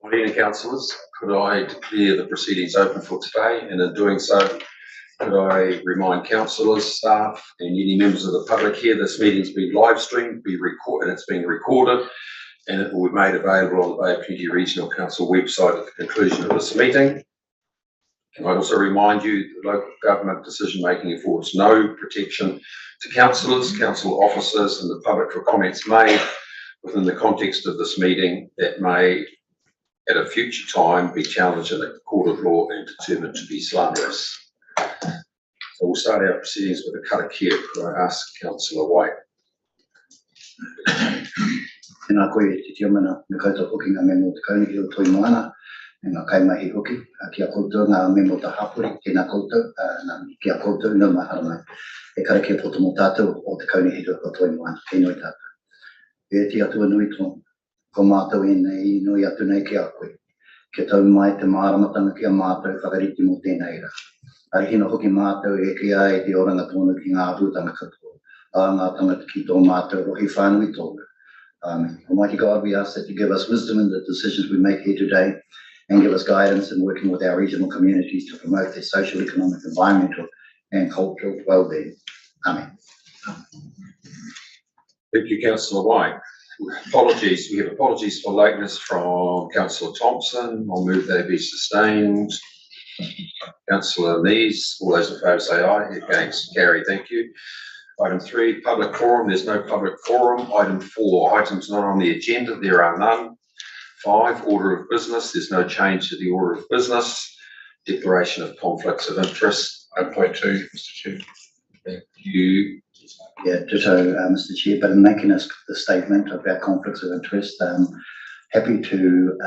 Morning, councillors. Could I declare the proceedings open for today? And in doing so, could I remind councillors, staff, and any members of the public here, this meeting's been live streamed, and it's been recorded, and it will be made available on the Bay of Plenty Regional Council website at the conclusion of this meeting. Can I also remind you that local government decision-making affords no protection to councillors, council officers, and the public for comments made within the context of this meeting that may at a future time be challenged in a court of law and determined to be slanderous. So we'll start our proceedings with a karakia. Could I ask Councillor White? Tēnā koe te tiomana, me koutou hoki ngā memo te kauniki o toi moana, e ngā kaimahi hoki, kia koutou ngā memo te hapuri, tēnā koutou, kia koutou, nau mahara mai, e karakia poto mō tātou o te kauniki o toi moana, tēnoi tātou. E te atua nui tō, ko mātou e nei, nui atu nei ki a koe. Kia tau mai te māramatanga ki a mātou whakariti mō tēnei ra. Arihina hoki mātou e ki ai te oranga tōnu ki ngā rūtanga katoa. Ngā tangata ki tō mātou rohi whānui tōnu. Almighty God, we ask that you give us wisdom in the decisions we make here today and give us guidance in working with our regional communities to promote their social, economic, environmental and cultural well-being. Amen. Thank you, Councillor White. Apologies. We have apologies for lateness from Councillor Thompson. I'll move they be sustained. Councillor Lees, all those in favour say aye. Against, carry. Thank you. Item 3, public forum. There's no public forum. Item 4, items not on the agenda. There are none. 5, order of business. There's no change to the order of business. Declaration of conflicts of interest. 8.2, Mr. Chair. Thank you. Yeah, ditto, Mr. Chair, but in making the statement about conflicts of interest, happy to,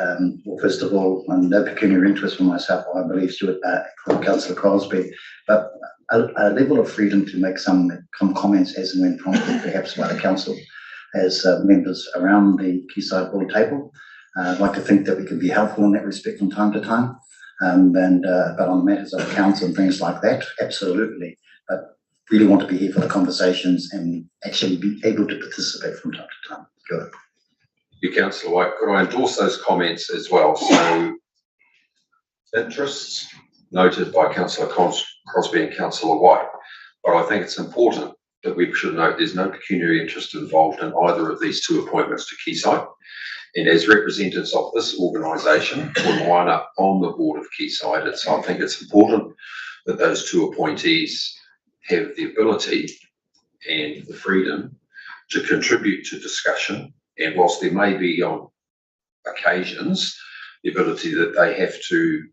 well, first of all, no pecuniary interest for myself, I believe, Stuart, from Councillor Crosby, but a level of freedom to make some comments as and when prompted, perhaps by the council as members around the Quayside board table. I'd like to think that we can be helpful in that respect from time to time, but on matters of council and things like that, absolutely. But really want to be here for the conversations and actually be able to participate from time to time. Good. You, Councillor White, could I endorse those comments as well? So, interests noted by Councillor Crosby and Councillor White, but I think it's important that we should note there's no pecuniary interest involved in either of these 2 appointments to Quayside. And as representatives of this organisation, we line up on the board of Quayside. I think it's important that those 2 appointees have the ability and the freedom to contribute to discussion, and whilst there may be on occasions the ability that they have to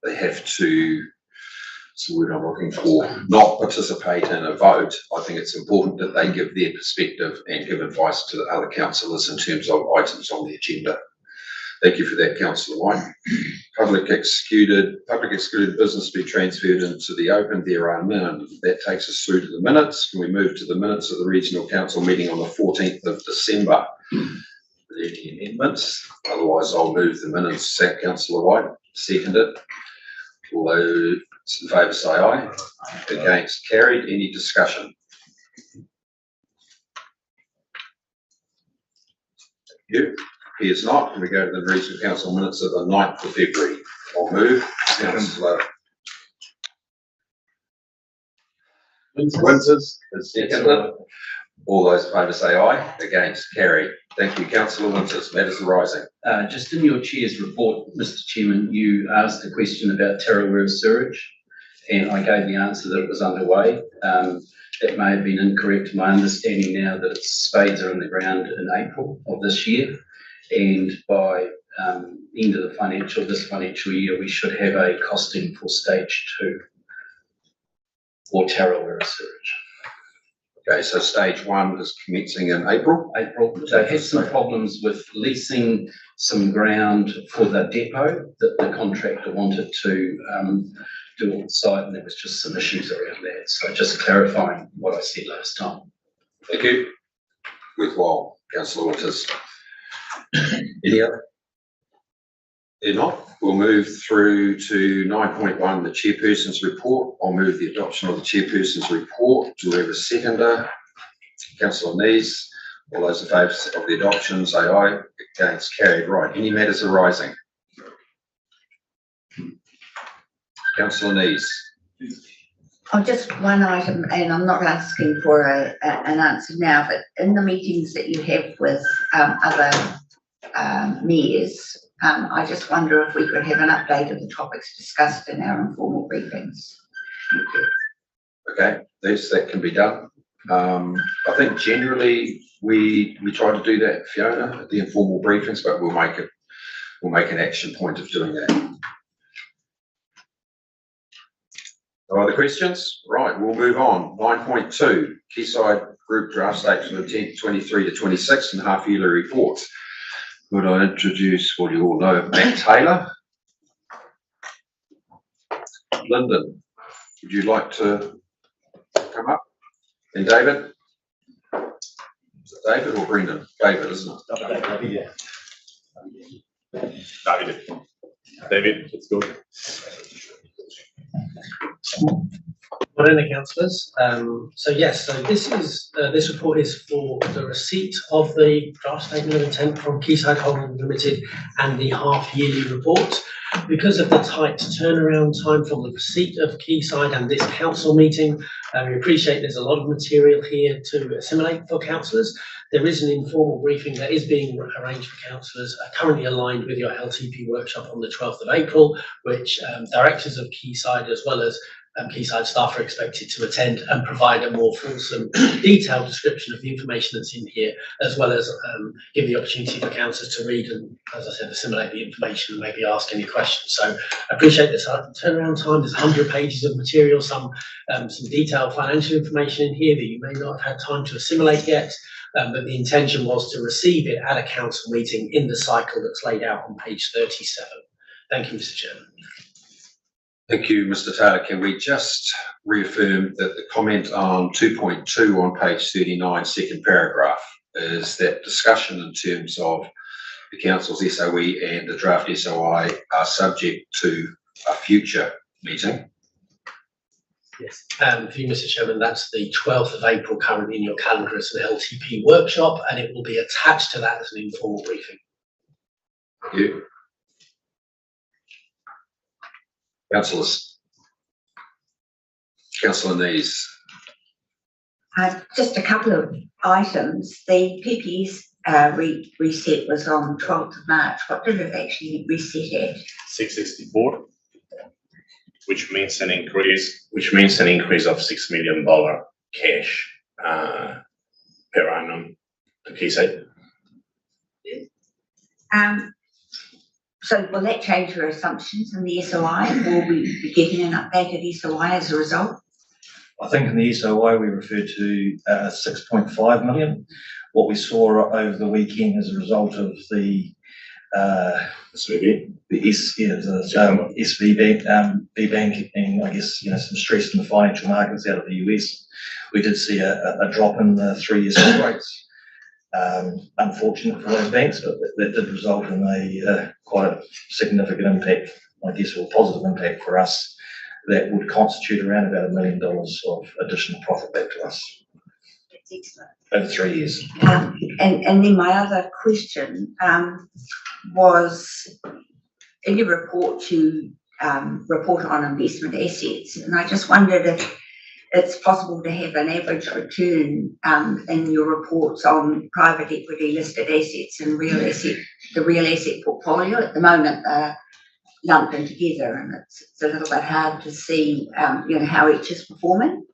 what's the word I'm looking for, not participate in a vote, I think it's important that they give their perspective and give advice to the other councillors in terms of items on the agenda. Thank you for that, Councillor White. Public excluded business be transferred into the open. There are none. That takes us through to the minutes. Can we move to the minutes of the Regional Council meeting on the 14th of December? Are there any amendments? Otherwise, I'll move the minutes. Councillor White, second it. All those in favour say aye. Against, carried. Any discussion? Thank you. Appears not. Can we go to the Regional Council minutes of the 9th of February? I'll move. Councillor Winters. Second. All those in favour say aye. Against, carried. Thank you, Councillor Winters. Matters arising. Just in your chair's report, Mr. Chairman, you asked a question about Tarawera sewage, and I gave the answer that it was underway. That may have been incorrect. My understanding now that its spades are in the ground in April of this year, and by end of this financial year, we should have a costing for stage 2 for Tarawera sewage. Okay, so stage 1 is commencing in April. They had some problems with leasing some ground for the depot that the contractor wanted to do on site, and there was just some issues around that. So just clarifying what I said last time. Thank you. worthwhile, councillor Winters. Any other? If not, we'll move through to 9.1, the chairperson's report. I'll move the adoption of the chairperson's report. Do we have a seconder? Councillor Nees. All those in favour of the adoption say aye. Against, carried. Right. Any matters arising? Councillor Nees. Oh, just one item, and I'm not asking for an answer now, but in the meetings that you have with other mayors, I just wonder if we could have an update of the topics discussed in our informal briefings. Okay, that can be done. I think generally we try to do that, Fiona, at the informal briefings, but we'll make an action point of doing that. No other questions? Right, we'll move on. 9.2, Quayside Group draft statement for the 10th, 23 to 26 and half yearly reports. Could I introduce, well, you all know, Matt Taylor. Lyndon, would you like to come up? And David? Is it David or Brendan? David, isn't it? David, let's go. Morning, councillors. So this report is for the receipt of the draft statement of intent from Quayside Holdings Limited and the half-yearly report. Because of the tight turnaround time from the receipt of Quayside and this council meeting, we appreciate there's a lot of material here to assimilate for councillors. There is an informal briefing that is being arranged for councillors, currently aligned with your LTP workshop on the 12th of April, which directors of Quayside as well as Quayside staff are expected to attend and provide a more fulsome, detailed description of the information that's in here, as well as give the opportunity for councillors to read and, as I said, assimilate the information and maybe ask any questions. So I appreciate this turnaround time. There's 100 pages of material, some detailed financial information in here that you may not have had time to assimilate yet. But the intention was to receive it at a council meeting in the cycle that's laid out on page 37. Thank you, Mr. Chairman. Thank you, Mr. Taylor. Can we just reaffirm that the comment on 2.2 on page 39, second paragraph, is that discussion in terms of the council's SOE and the draft SOI are subject to a future meeting? Yes. For you, Mr. Chairman, that's the 12th of April currently in your calendar as an LTP workshop, and it will be attached to that as an informal briefing. Thank you. Councillors. Councillor Nees. Just a couple of items. The PPS reset was on 12th of March. What did it actually reset at? 664, which means an increase of $6 million cash per annum to Quayside. So will that change your assumptions in the SOI? Will we be getting an updated SOI as a result? I think in the SOI we referred to 6.5 million. What we saw over the weekend as a result of the SVB bank, and I guess some stress in the financial markets out of the US, we did see a drop in the 3-year swap rates. Unfortunate for those banks, but that did result in a quite a significant impact, I guess, or positive impact for us. That would constitute around about $1 million of additional profit back to us. That's excellent. Over 3 years. And then my other question was, in your report you report on investment assets, and I just wondered if it's possible to have an average return in your reports on private equity listed assets and the real asset portfolio. At the moment they're lumped in together, and it's a little bit hard to see how each is performing.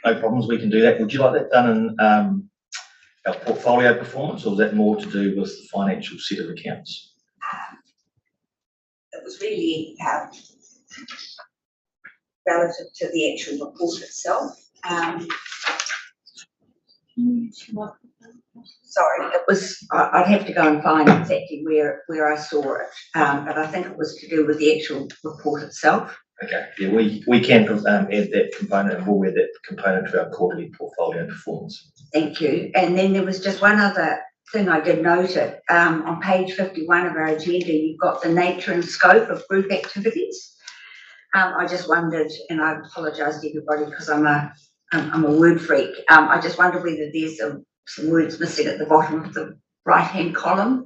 No problems, we can do that. Would you like that done in our portfolio performance, or is that more to do with the financial set of accounts? It was really relative to the actual report itself. Sorry, it was. I'd have to go and find exactly where I saw it, but I think it was to do with the actual report itself. Okay, yeah, we can add that component, and we'll add that component to our quarterly portfolio performance. Thank you. And then there was just one other thing I did note it, on page 51 of our agenda, you've got the nature and scope of group activities. I just wondered, and I apologise to everybody because I'm a word freak. I just wondered whether there's some words missing at the bottom of the right-hand column.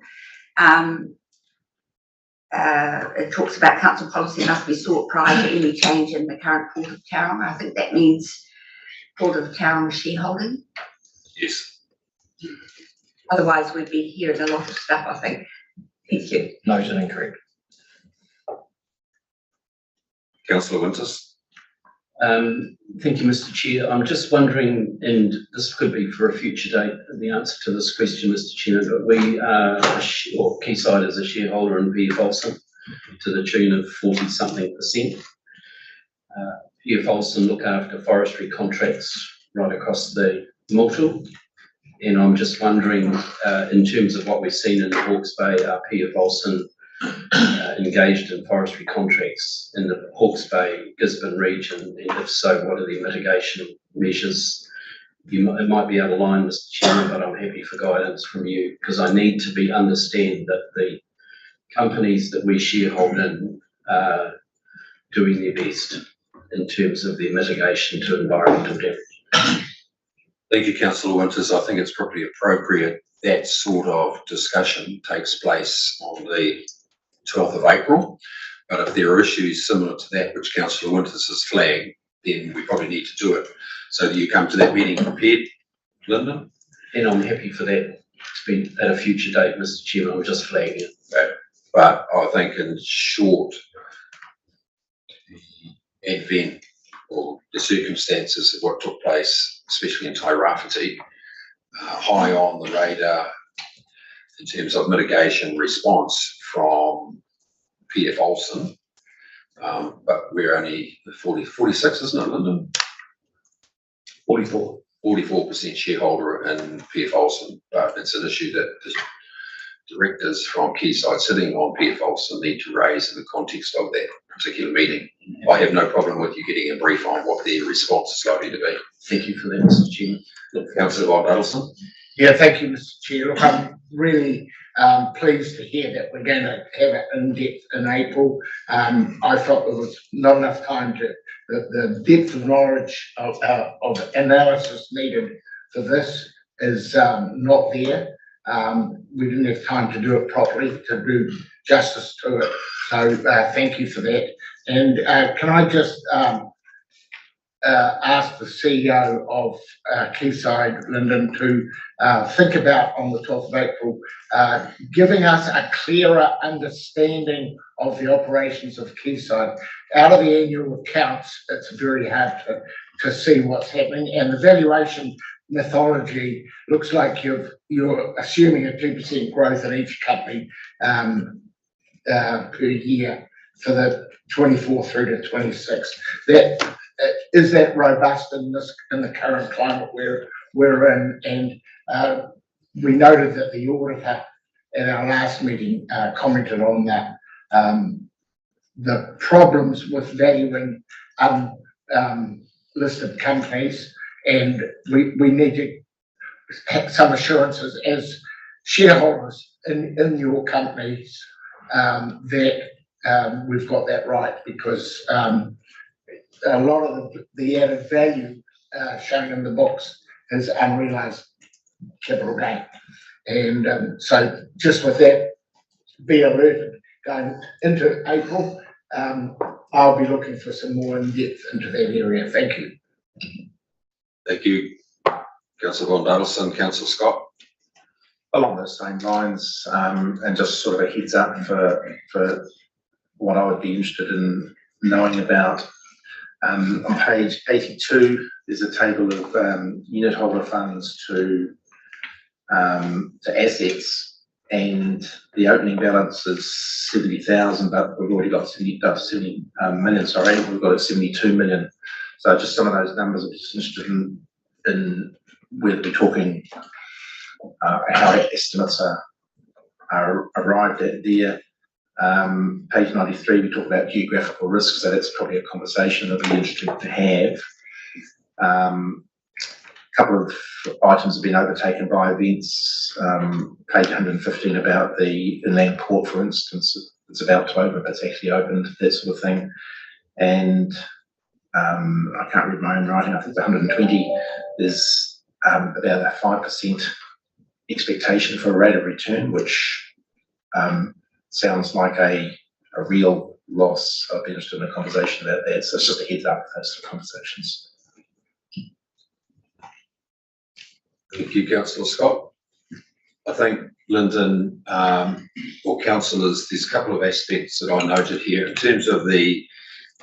It talks about council policy must be sought prior to any change in the current Port of Tauranga. I think that means Port of Tauranga shareholding. Yes. Otherwise, we'd be hearing a lot of stuff, I think. Thank you. Noted and correct. Councillor Winters. Thank you, Mr. Chair. I'm just wondering, and this could be for a future date, the answer to this question, Mr. Chairman, but we are, or Quayside is a shareholder in PF Olsen to the tune of 40-something%. PF Olsen look after forestry contracts right across the Motul. And I'm just wondering, in terms of what we've seen in the Hawke's Bay, are PF Olsen engaged in forestry contracts in the Hawke's Bay, Gisborne region, and if so, what are the mitigation measures? It might be out of line, Mr. Chairman, but I'm happy for guidance from you, because I need to understand that the companies that we sharehold in are doing their best in terms of their mitigation to environmental damage. Thank you, Councillor Winters. I think it's probably appropriate that sort of discussion takes place on the 12th of April. But if there are issues similar to that which Councillor Winters has flagged, then we probably need to do it. So that you come to that meeting prepared, Linda? And I'm happy for that to be at a future date, Mr. Chairman. I'm just flagging it. Right. But I think in short, the advent or the circumstances of what took place, especially in Tairāwhiti, high on the radar in terms of mitigation response from PF Olsen. But we're only 46, isn't it, Lyndon? 44% shareholder in PF Olsen, but it's an issue that the directors from Quayside sitting on PF Olsen need to raise in the context of that particular meeting. I have no problem with you getting a brief on what their response is likely to be. Thank you for that, Mr. Chairman. Councillor Bob Adelson. Yeah, thank you, Mr. Chair. Look, I'm really pleased to hear that we're going to have it in depth in April. I felt there was not enough time to, the depth of knowledge of analysis needed for this is not there. We didn't have time to do it properly, to do justice to it. So thank you for that. And can I just ask the CEO of Quayside, Lyndon, to think about on the 12th of April, giving us a clearer understanding of the operations of Quayside. Out of the annual accounts, it's very hard to see what's happening, and the valuation methodology looks like you're assuming a 2% growth in each company per year for the 24 through to 26. That is that robust in the current climate we're in? And we noted that the auditor at our last meeting commented on that the problems with valuing listed companies, and we need to have some assurances as shareholders in your companies that we've got that right, because a lot of the added value shown in the books is unrealised capital gain. And so just with that, be alerted going into April. I'll be looking for some more in-depth into that area. Thank you. Thank you, Councillor Von Adelson. Councillor Scott. Along those same lines, and just sort of a heads up for what I would be interested in knowing about. On page 82, there's a table of unit holder funds to assets, and the opening balance is 70,000, but we've already got 70 million. Sorry, we've got 72 million. So just some of those numbers, I'm just interested in whether we're talking how estimates are arrived at there. Page 93, we talk about geographical risk, so that's probably a conversation that'll be interesting to have. A couple of items have been overtaken by events. Page 115 about the inland port, for instance, it's about to open, but it's actually opened, that sort of thing. And I can't read my own writing, I think it's 120 is about a 5% expectation for a rate of return, which sounds like a real loss. I'd be interested in a conversation about that. So it's just a heads up for those conversations. Thank you, Councillor Scott. I think, Lyndon, or councillors, there's a couple of aspects that I noted here. In terms of the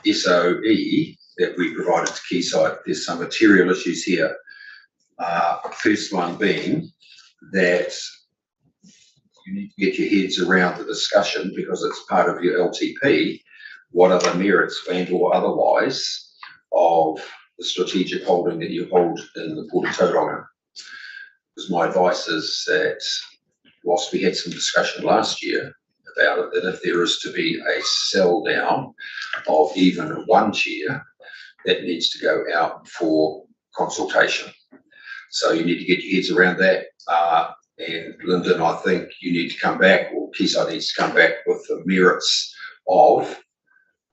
SOE that we provided to Quayside, there's some material issues here. First one being that you need to get your heads around the discussion, because it's part of your LTP. What are the merits and or otherwise of the strategic holding that you hold in the Port of Tauranga? Because my advice is that whilst we had some discussion last year about it, that if there is to be a sell down of even one share, that needs to go out for consultation. So you need to get your heads around that. And Lyndon, I think you need to come back, or Quayside needs to come back with the merits of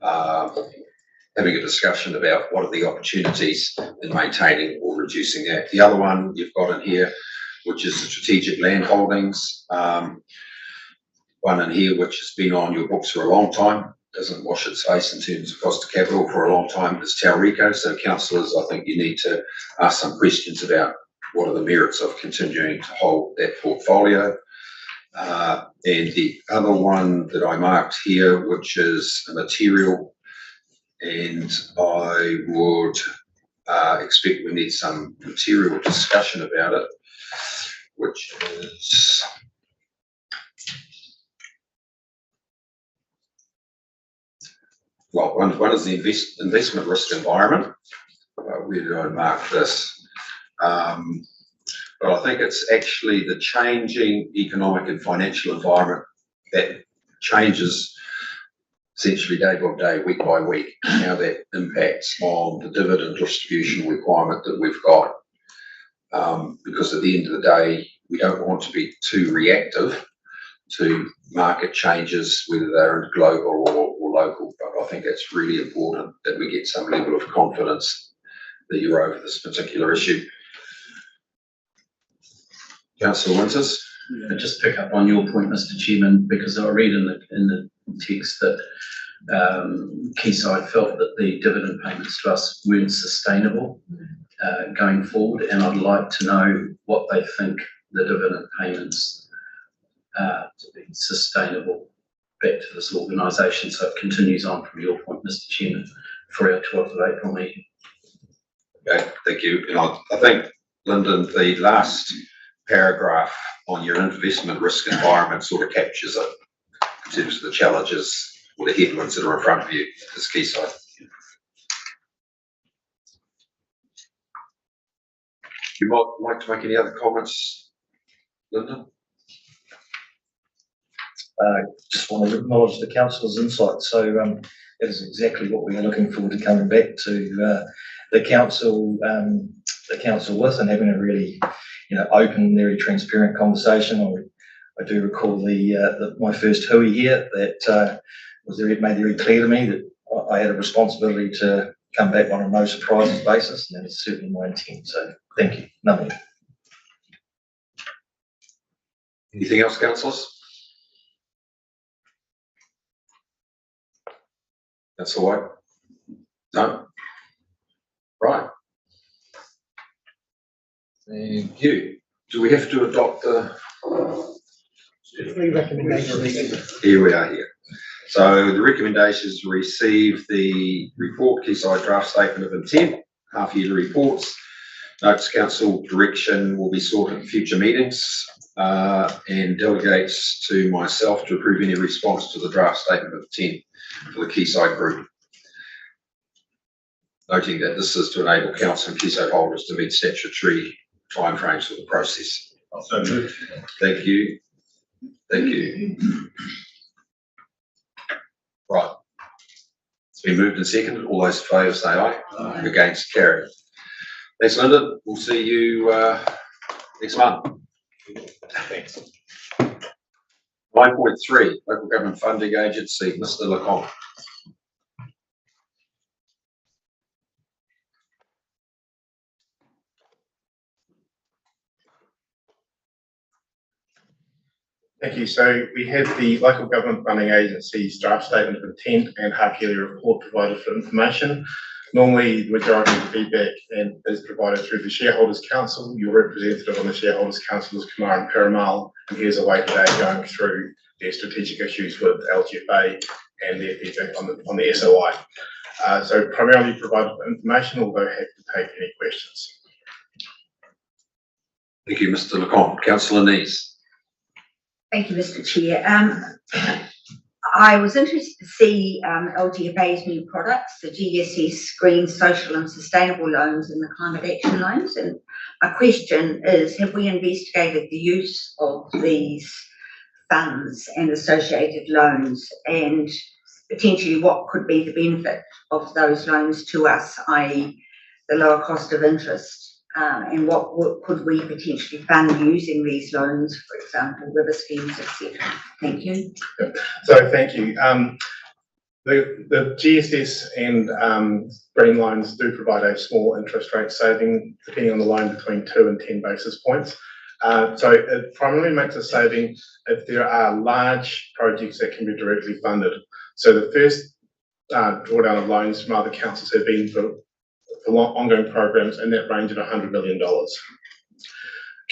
having a discussion about what are the opportunities in maintaining or reducing that. The other one you've got in here, which is the strategic land holdings. One in here which has been on your books for a long time, doesn't wash its face in terms of cost of capital for a long time, is Tauriko. So councillors, I think you need to ask some questions about what are the merits of continuing to hold that portfolio. And the other one that I marked here, which is a material, and I would expect we need some material discussion about it, which is well, one is the investment risk environment. Where did I mark this? But I think it's actually the changing economic and financial environment that changes essentially day by day, week by week, how that impacts on the dividend distribution requirement that we've got. Because at the end of the day, we don't want to be too reactive to market changes, whether they're global or local. But I think it's really important that we get some level of confidence that you're over this particular issue. Councillor Winters? Just pick up on your point, Mr. Chairman, because I read in the text that Quayside felt that the dividend payments to us weren't sustainable going forward, and I'd like to know what they think the dividend payments are to be sustainable back to this organisation. So it continues on from your point, Mr. Chairman, for our 12th of April meeting. Okay, thank you. And I think, Lyndon, the last paragraph on your investment risk environment sort of captures it in terms of the challenges or the headwinds that are in front of you as Quayside. You might like to make any other comments, Lyndon? Just want to acknowledge the councillor's insight. So that is exactly what we are looking forward to coming back to the council with, and having a really, open, very transparent conversation. I do recall my first hui here that made very clear to me that I had a responsibility to come back on a no surprises basis, and that is certainly my intent. So thank you. Nothing. Anything else, councillors? That's all right. No? Right. Thank you. Do we have to adopt the? Three recommendations. Here we are here. So the recommendations to receive the report, Quayside draft statement of intent, half-yearly reports. Notes council direction will be sought at future meetings and delegates to myself to approve any response to the draft statement of intent for the Quayside group. Noting that this is to enable council and Quayside holders to meet statutory timeframes for the process. Thank you. Thank you. Right. It's been moved and seconded. All those in favour say aye. Against, carried. Thanks, Linda. We'll see you next month. Thanks. 9.3, Local Government Funding Agency, Mr. Lecomte. Thank you. So we have the Local Government Funding Agency's draft statement of intent and half-yearly report provided for information. Normally, the majority of the feedback is provided through the Shareholders Council. Your representative on the Shareholders Council is Kumaran Perumal, and here's a way today going through their strategic issues with LGFA and their feedback on the SOI. So primarily provided for information, although happy to take any questions. Thank you, Mr. Lecomte. Councillor Nees. Thank you, Mr. Chair. I was interested to see LGFA's new products, the GSS Green, Social and Sustainable Loans and the Climate Action Loans. And my question is, have we investigated the use of these funds and associated loans, and potentially what could be the benefit of those loans to us, i.e. the lower cost of interest? And what could we potentially fund using these loans, for example, river schemes, etc.? Thank you. So thank you. The GSS and green loans do provide a small interest rate saving, depending on the loan, between 2 and 10 basis points. So it primarily makes a saving if there are large projects that can be directly funded. So the first drawdown of loans from other councils have been for ongoing programs in that range of $100 million.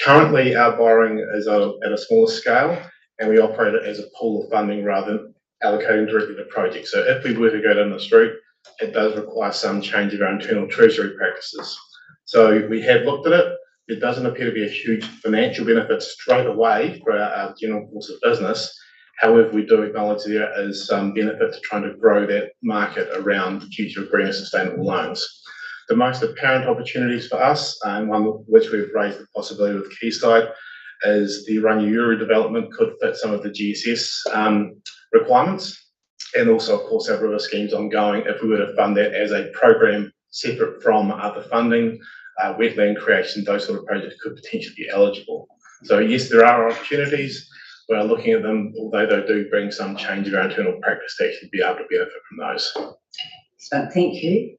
Currently, our borrowing is at a smaller scale, and we operate it as a pool of funding rather than allocating directly to projects. So if we were to go down this route, it does require some change of our internal treasury practices. So we have looked at it. It doesn't appear to be a huge financial benefit straight away for our general course of business. However, we do acknowledge there is some benefit to trying to grow that market around the future of green and sustainable loans. The most apparent opportunities for us, and one which we've raised the possibility with Quayside, is the Rangiriri development could fit some of the GSS requirements, and also, of course, our river schemes ongoing. If we were to fund that as a program separate from other funding, wetland creation, those sort of projects could potentially be eligible. So yes, there are opportunities. We're looking at them, although they do bring some change of our internal practice to actually be able to benefit from those. So thank you.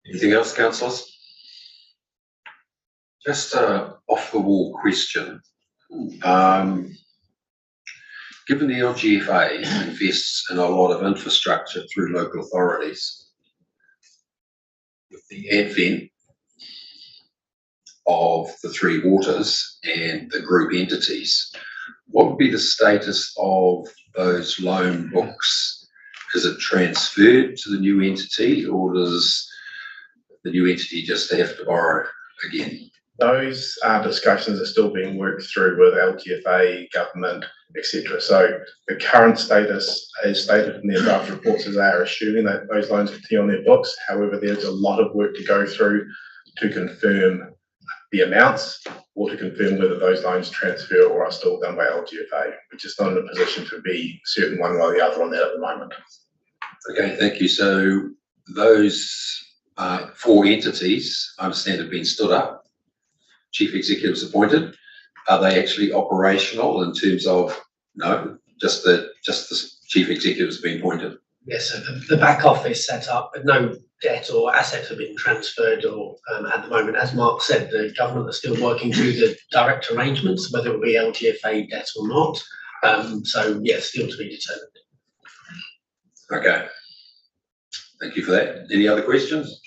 Anything else, councillors? Just a off-the-wall question. Given the LGFA invests in a lot of infrastructure through local authorities, with the advent of the Three Waters and the group entities, what would be the status of those loan books? Is it transferred to the new entity, or does the new entity just have to borrow again? Those discussions are still being worked through with LGFA, government, etc. So the current status, as stated in their draft reports, is they are assuming that those loans continue on their books. However, there's a lot of work to go through to confirm the amounts or to confirm whether those loans transfer or are still done by LGFA. We're just not in a position to be certain one way or the other on that at the moment. Okay, thank you. So those 4 entities, I understand, have been stood up, chief executives appointed. Are they actually operational in terms of, no, just the chief executives being appointed? Yes, so the back office set up, but no debt or assets have been transferred, or at the moment, as Mark said, the government are still working through the direct arrangements, whether it will be LGFA debt or not. So yes, still to be determined. Okay. Thank you for that. Any other questions?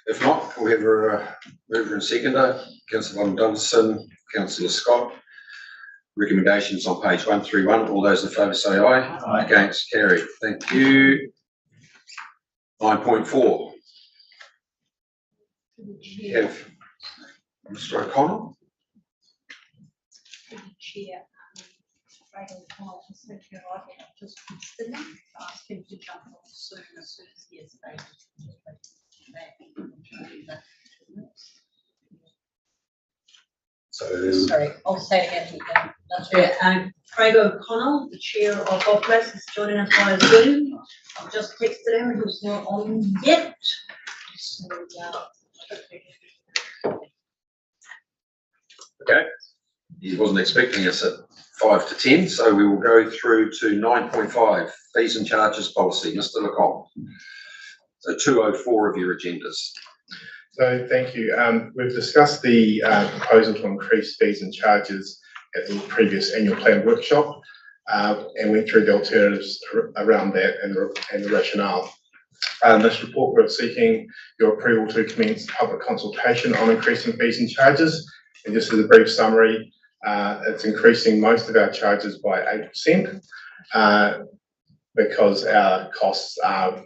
If not, can we have a mover and seconder? Councillor Von Dunson, Councillor Scott. Recommendations on page 131. All those in favour say aye. Aye. Against, carried. Thank you. 9.4. We have Mr. O'Connell. Chair, just considering ask him to jump on soon as he is able to. So, Sorry, I'll say it again. That's it. And Craig O'Connell, the chair of Oplas, is joining us via Zoom. I've just texted him, who's not on yet. So, He wasn't expecting us at 5 to 10, so we will go through to 9.5, fees and charges policy. Mr. Lecomte. So 204 of your agendas. So thank you. We've discussed the proposal to increase fees and charges at the previous annual plan workshop and went through the alternatives around that and the rationale. This report, we're seeking your approval to commence public consultation on increasing fees and charges. And just as a brief summary, it's increasing most of our charges by 8% because our costs are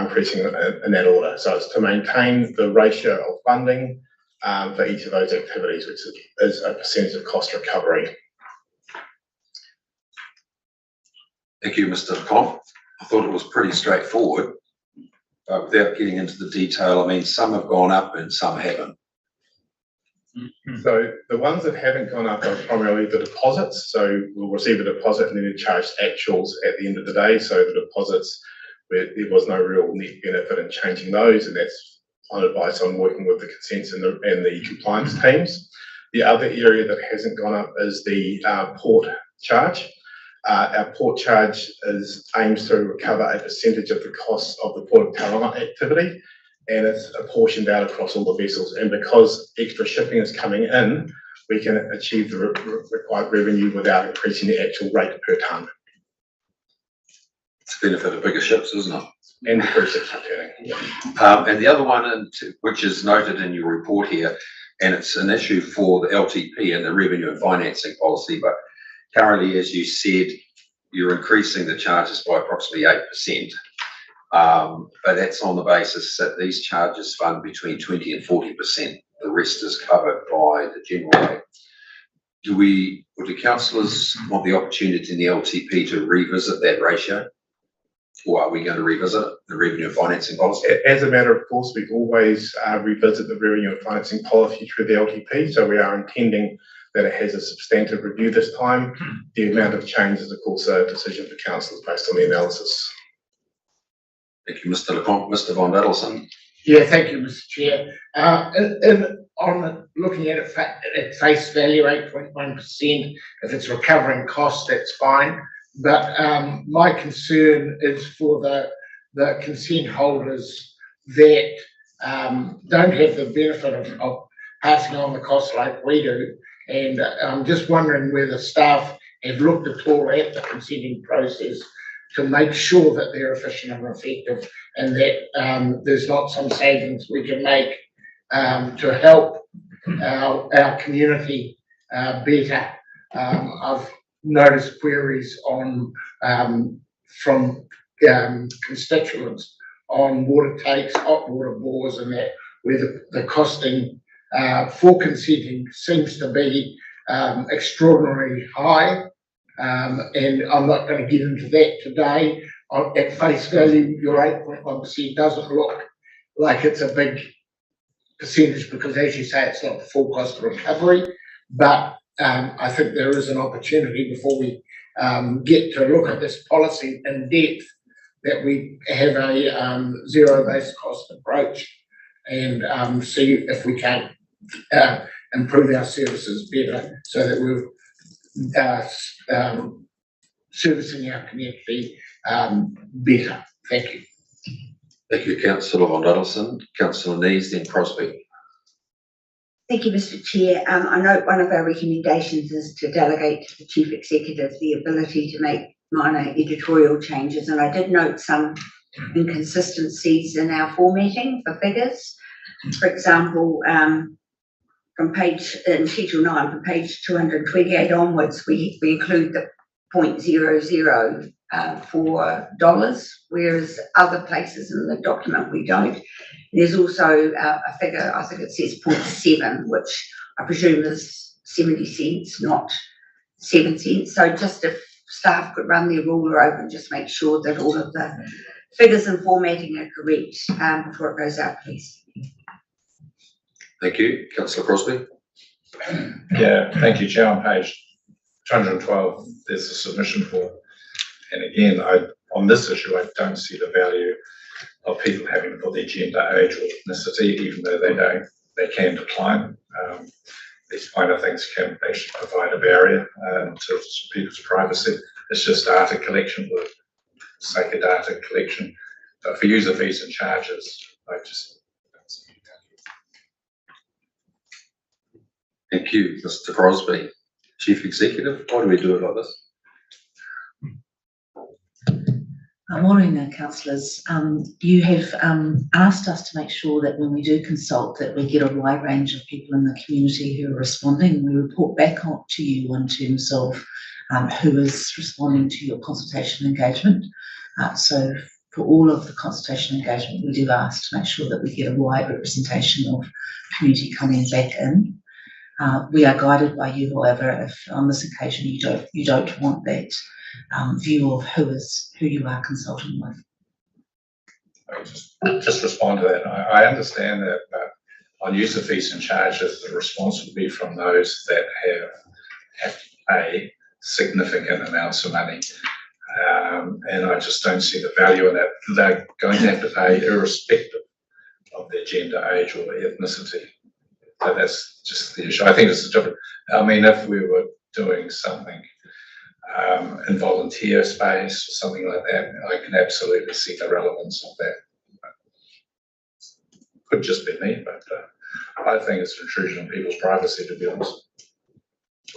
increasing in that order. So it's to maintain the ratio of funding for each of those activities, which is a percentage of cost recovery. Thank you, Mr. Lecomte. I thought it was pretty straightforward, but without getting into the detail, I mean, some have gone up and some haven't. So the ones that haven't gone up are primarily the deposits. So we'll receive a deposit and then charge actuals at the end of the day. So the deposits, there was no real net benefit in changing those, and that's on advice on working with the consents and the compliance teams. The other area that hasn't gone up is the port charge. Our port charge aims to recover a percentage of the cost of the Port of Tauranga activity, and it's apportioned out across all the vessels. And because extra shipping is coming in, we can achieve the required revenue without increasing the actual rate per tonne. It's the benefit of bigger ships, isn't it? And the cruise ships returning. And the other one, which is noted in your report here, and it's an issue for the LTP and the revenue and financing policy, but currently, as you said, you're increasing the charges by approximately 8%. But that's on the basis that these charges fund between 20 and 40%. The rest is covered by the general rate. Would the councillors want the opportunity in the LTP to revisit that ratio? Or are we going to revisit the revenue and financing policy? As a matter of course, we always revisit the revenue and financing policy through the LTP. So we are intending that it has a substantive review this time. The amount of change is, of course, a decision for councillors based on the analysis. Thank you, Mr. Lecomte. Mr. Von Dadelson. Yeah, thank you, Mr. Chair. On looking at it at face value, 8.1%, if it's recovering costs, that's fine. But my concern is for the consent holders that don't have the benefit of passing on the costs like we do. And I'm just wondering whether staff have looked at all at the consenting process to make sure that they're efficient and effective, and that there's not some savings we can make to help our community better. I've noticed queries on from constituents on water takes, hot water bores, and that where the costing for consenting seems to be extraordinarily high. And I'm not going to get into that today. At face value, your 8.1% doesn't look like it's a big percentage because, as you say, it's not the full cost of recovery. But I think there is an opportunity before we get to look at this policy in depth that we have a zero-based cost approach and see if we can improve our services better so that we're servicing our community better. Thank you. Thank you, Councillor Von Dadelson. Councillor Nees, then Crosby. Thank you, Mr. Chair. I note one of our recommendations is to delegate to the Chief Executive the ability to make minor editorial changes, and I did note some inconsistencies in our formatting for figures. For example, in Schedule 9, from page 228 onwards, we include the 0.00 for dollars, whereas other places in the document we don't. There's also a figure, I think it says 0.7, which I presume is 70 cents, not 7 cents. So just if staff could run their ruler over and just make sure that all of the figures and formatting are correct before it goes out, please. Thank you. Councillor Crosby. Yeah, thank you, Chair. On page 212, there's a submission form. And again, on this issue, I don't see the value of people having to put their gender, age or ethnicity, even though they can decline. These kind of things can actually provide a barrier to people's privacy. It's just data collection for the sake of data collection. But for user fees and charges, I just don't see any value. Thank you, Mr. Crosby. Chief Executive, why do we do it like this? Morning, councillors. You have asked us to make sure that when we do consult that we get a wide range of people in the community who are responding. We report back to you in terms of who is responding to your consultation engagement. So for all of the consultation engagement, we do ask to make sure that we get a wide representation of community coming back in. We are guided by you, however, if on this occasion you don't want that view of who you are consulting with. I just respond to that. I understand that on user fees and charges, the response would be from those that have to pay significant amounts of money. And I just don't see the value in that. They're going to have to pay irrespective of their gender, age or ethnicity. So that's just the issue. I think it's a different, I mean, if we were doing something in volunteer space or something like that, I can absolutely see the relevance of that. Could just be me, but I think it's an intrusion on people's privacy, to be honest.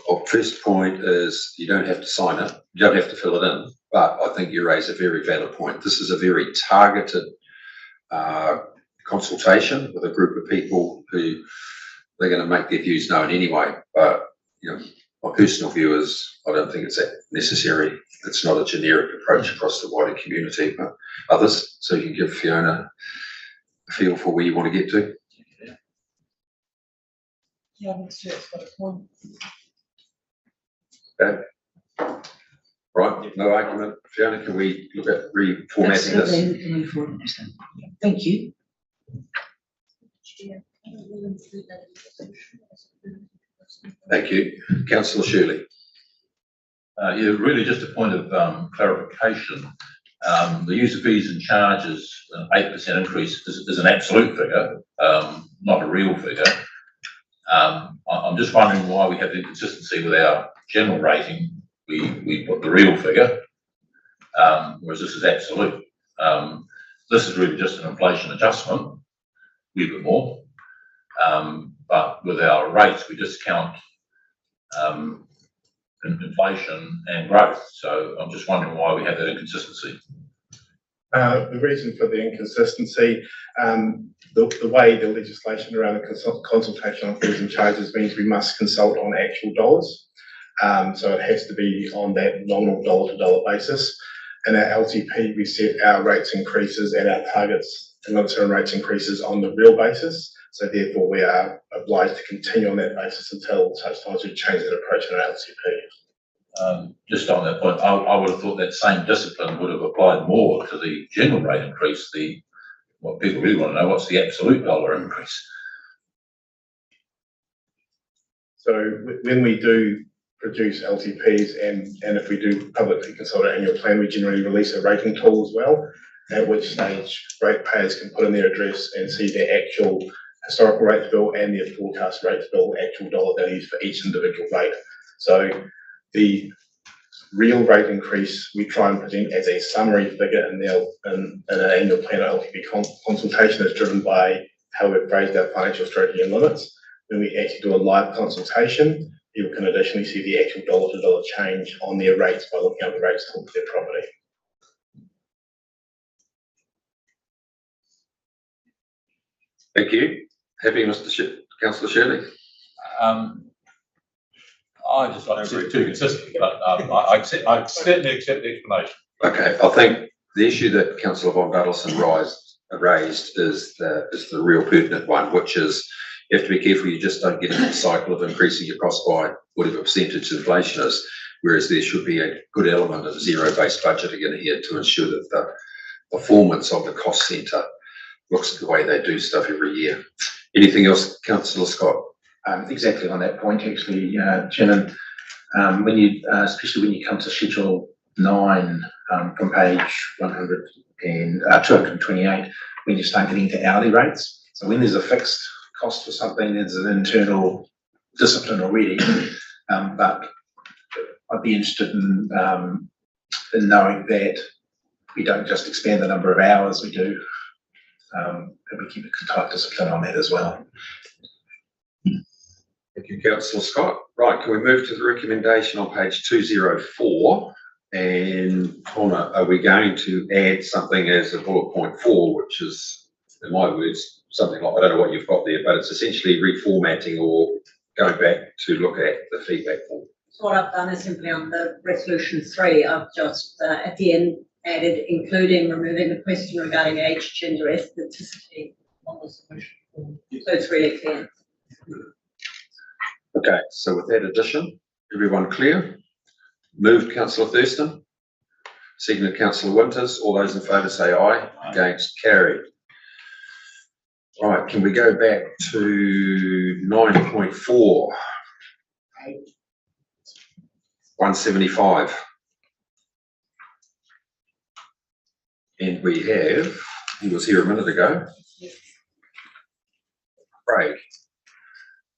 Well, first point is you don't have to sign it, you don't have to fill it in, but I think you raise a very valid point. This is a very targeted consultation with a group of people who they're going to make their views known anyway. But my personal view is I don't think it's that necessary. It's not a generic approach across the wider community, but others. So you can give Fiona a feel for where you want to get to. Yeah, I think Stuart's got a point. Okay. Right, no argument. Fiona, can we look at reformatting this? Absolutely, we can move forward. Thank you. Thank you. Councillor Shirley. Yeah, really just a point of clarification. The user fees and charges, 8% increase is an absolute figure, not a real figure. I'm just wondering why we have the inconsistency with our general rating. We put the real figure, whereas this is absolute. This is really just an inflation adjustment, a little bit more. But with our rates, we discount inflation and growth. So I'm just wondering why we have that inconsistency. The reason for the inconsistency, the way the legislation around the consultation on fees and charges means we must consult on actual dollars. So it has to be on that nominal dollar to dollar basis. And our LTP, we set our rates increases and our targets and limits and rates increases on the real basis. So therefore we are obliged to continue on that basis until such time as we change that approach in our LTP. Just on that point, I would have thought that same discipline would have applied more to the general rate increase. What people really want to know, what's the absolute dollar increase? So when we do produce LTPs and if we do publicly consult our annual plan, we generally release a rating tool as well, at which stage ratepayers can put in their address and see their actual historical rates bill and their forecast rates bill, actual dollar values for each individual rate. So the real rate increase we try and present as a summary figure in an annual plan or LTP consultation is driven by how we've raised our financial strategy and limits. When we actually do a live consultation, people can additionally see the actual dollar to dollar change on their rates by looking at the rates tool for their property. Thank you. Happy, Councillor Shirley? I just like to see it too consistent, but I certainly accept the explanation. Okay, I think the issue that Councillor Von Duddleston raised is the real pertinent one, which is you have to be careful you just don't get into the cycle of increasing your cost by whatever percentage inflation is, whereas there should be a good element of zero-based budgeting in here to ensure that the performance of the cost centre looks at the way they do stuff every year. Anything else, Councillor Scott? Exactly on that point, actually, Shannon. when you, especially when you come to Schedule 9, from page 100 and 228, when you start getting to hourly rates. So when there's a fixed cost for something, there's an internal discipline already. But I'd be interested in knowing that we don't just expand the number of hours we do, and we keep a tight discipline on that as well. Thank you, Councillor Scott. Right, can we move to the recommendation on page 204? And Connor, are we going to add something as a bullet point 4, which is, in my words, something like, I don't know what you've got there, but it's essentially reformatting or going back to look at the feedback form. So what I've done is simply on the resolution 3, I've just at the end added including removing the question regarding age, gender, ethnicity on the submission form. So it's really clear. Okay, so with that addition, everyone clear? Moved Councillor Thurston, seconded Councillor Winters. All those in favour say aye. Against, carried. Right, can we go back to 9.4? 175. And we have, he was here a minute ago, Craig.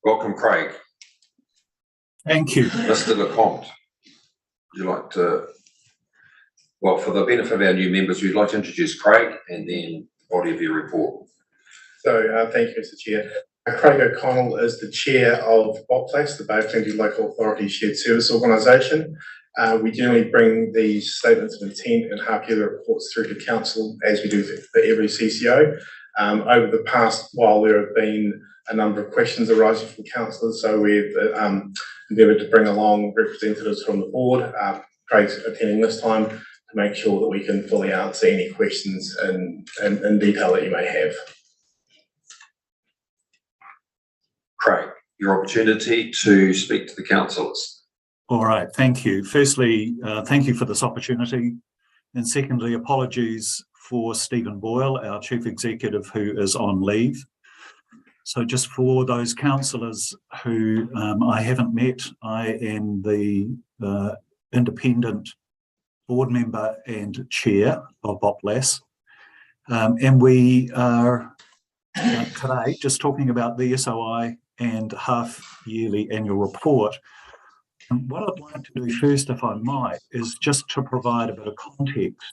Welcome, Craig. Thank you. Mr. Lecomte, would you like to, well, for the benefit of our new members, we'd like to introduce Craig and then the body of your report. So, thank you, Mr. Chair. Craig O'Connell is the chair of BOPLAS, the Bay of Plenty Local Authority Shared Service Organisation. We generally bring these statements of intent and half-yearly reports through to council as we do for every CCO. Over the past while, there have been a number of questions arising from councillors, so we've endeavoured to bring along representatives from the board. Craig's attending this time to make sure that we can fully answer any questions in detail that you may have. Craig, your opportunity to speak to the councillors. All right, thank you. Firstly, thank you for this opportunity. And secondly, apologies for Stephen Boyle, our Chief Executive, who is on leave. So just for those councillors who I haven't met, I am the independent board member and chair of BOPLAS. And we are today just talking about the SOI and half-yearly annual report. And what I'd like to do first, if I might, is just to provide a bit of context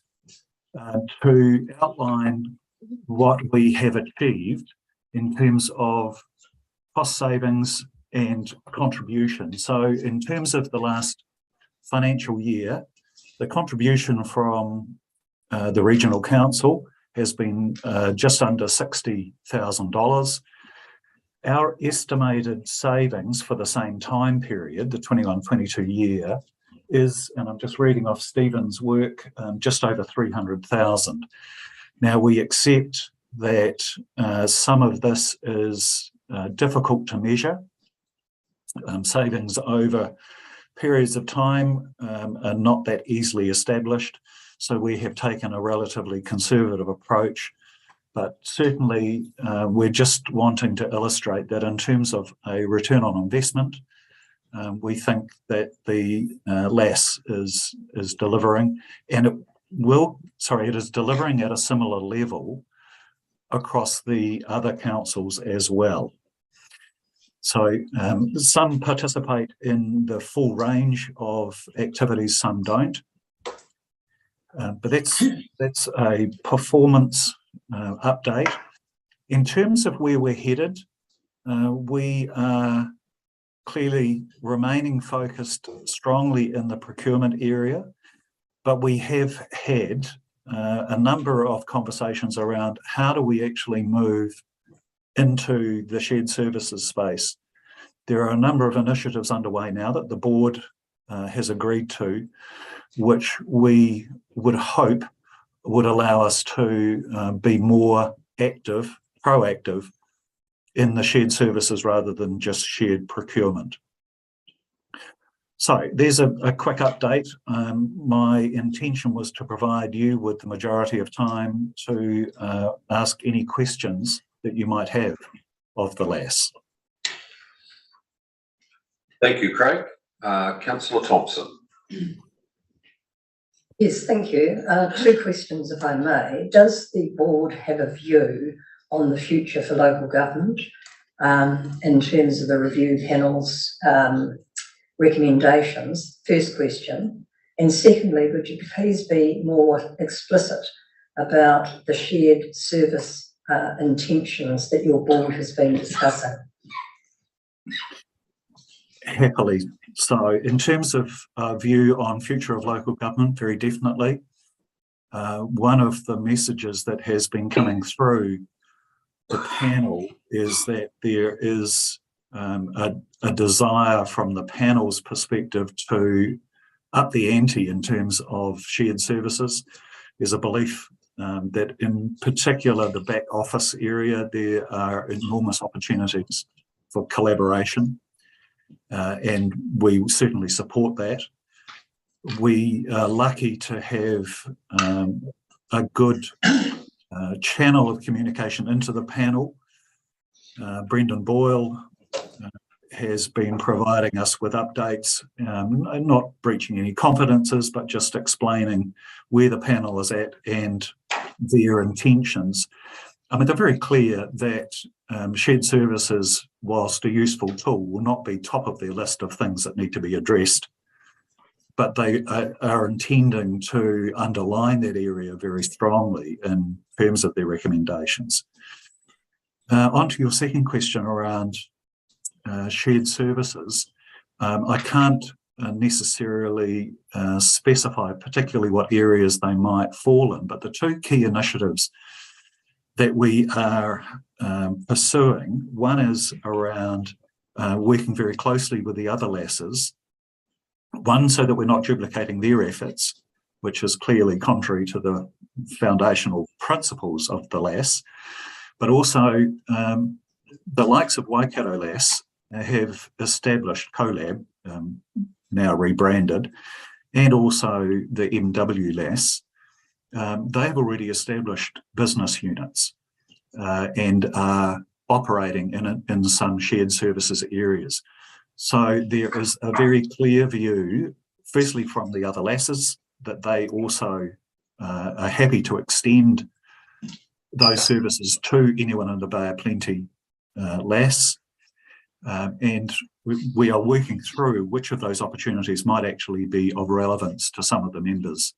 to outline what we have achieved in terms of cost savings and contribution. So in terms of the last financial year, the contribution from the Regional Council has been just under $60,000. Our estimated savings for the same time period, the 21-22 year, is, and I'm just reading off Stephen's work, just over 300,000. Now we accept that some of this is difficult to measure. Savings over periods of time are not that easily established, so we have taken a relatively conservative approach. But certainly we're just wanting to illustrate that in terms of a return on investment, we think that the LAS is delivering, and it is delivering at a similar level across the other councils as well. So some participate in the full range of activities, some don't. But that's a performance update. In terms of where we're headed, we are clearly remaining focused strongly in the procurement area, but we have had a number of conversations around how do we actually move into the shared services space. There are a number of initiatives underway now that the board has agreed to, which we would hope would allow us to be more active, proactive in the shared services rather than just shared procurement. So there's a quick update. My intention was to provide you with the majority of time to ask any questions that you might have of the LAS. Thank you, Craig. Councillor Thompson. Yes, thank you. Two questions, if I may. Does the board have a view on the future for local government in terms of the review panel's recommendations? First question. And secondly, would you please be more explicit about the shared service intentions that your board has been discussing? Happily. So in terms of view on future of local government, very definitely. One of the messages that has been coming through the panel is that there is a desire from the panel's perspective to up the ante in terms of shared services. There's a belief that in particular the back office area, there are enormous opportunities for collaboration. And we certainly support that. We are lucky to have a good channel of communication into the panel. Brendan Boyle has been providing us with updates, not breaching any confidences, but just explaining where the panel is at and their intentions. I mean, they're very clear that shared services, whilst a useful tool, will not be top of their list of things that need to be addressed, but they are intending to underline that area very strongly in terms of their recommendations. On to your second question around shared services. I can't necessarily specify particularly what areas they might fall in, but the two key initiatives that we are pursuing, one is around working very closely with the other LASs, one so that we're not duplicating their efforts, which is clearly contrary to the foundational principles of the LAS, but also the likes of Waikato LAS have established CoLab, now rebranded, and also the MW LAS. They've already established business units and are operating in some shared services areas. So there is a very clear view, firstly from the other LASs, that they also are happy to extend those services to anyone in the Bay of Plenty LAS. And we are working through which of those opportunities might actually be of relevance to some of the members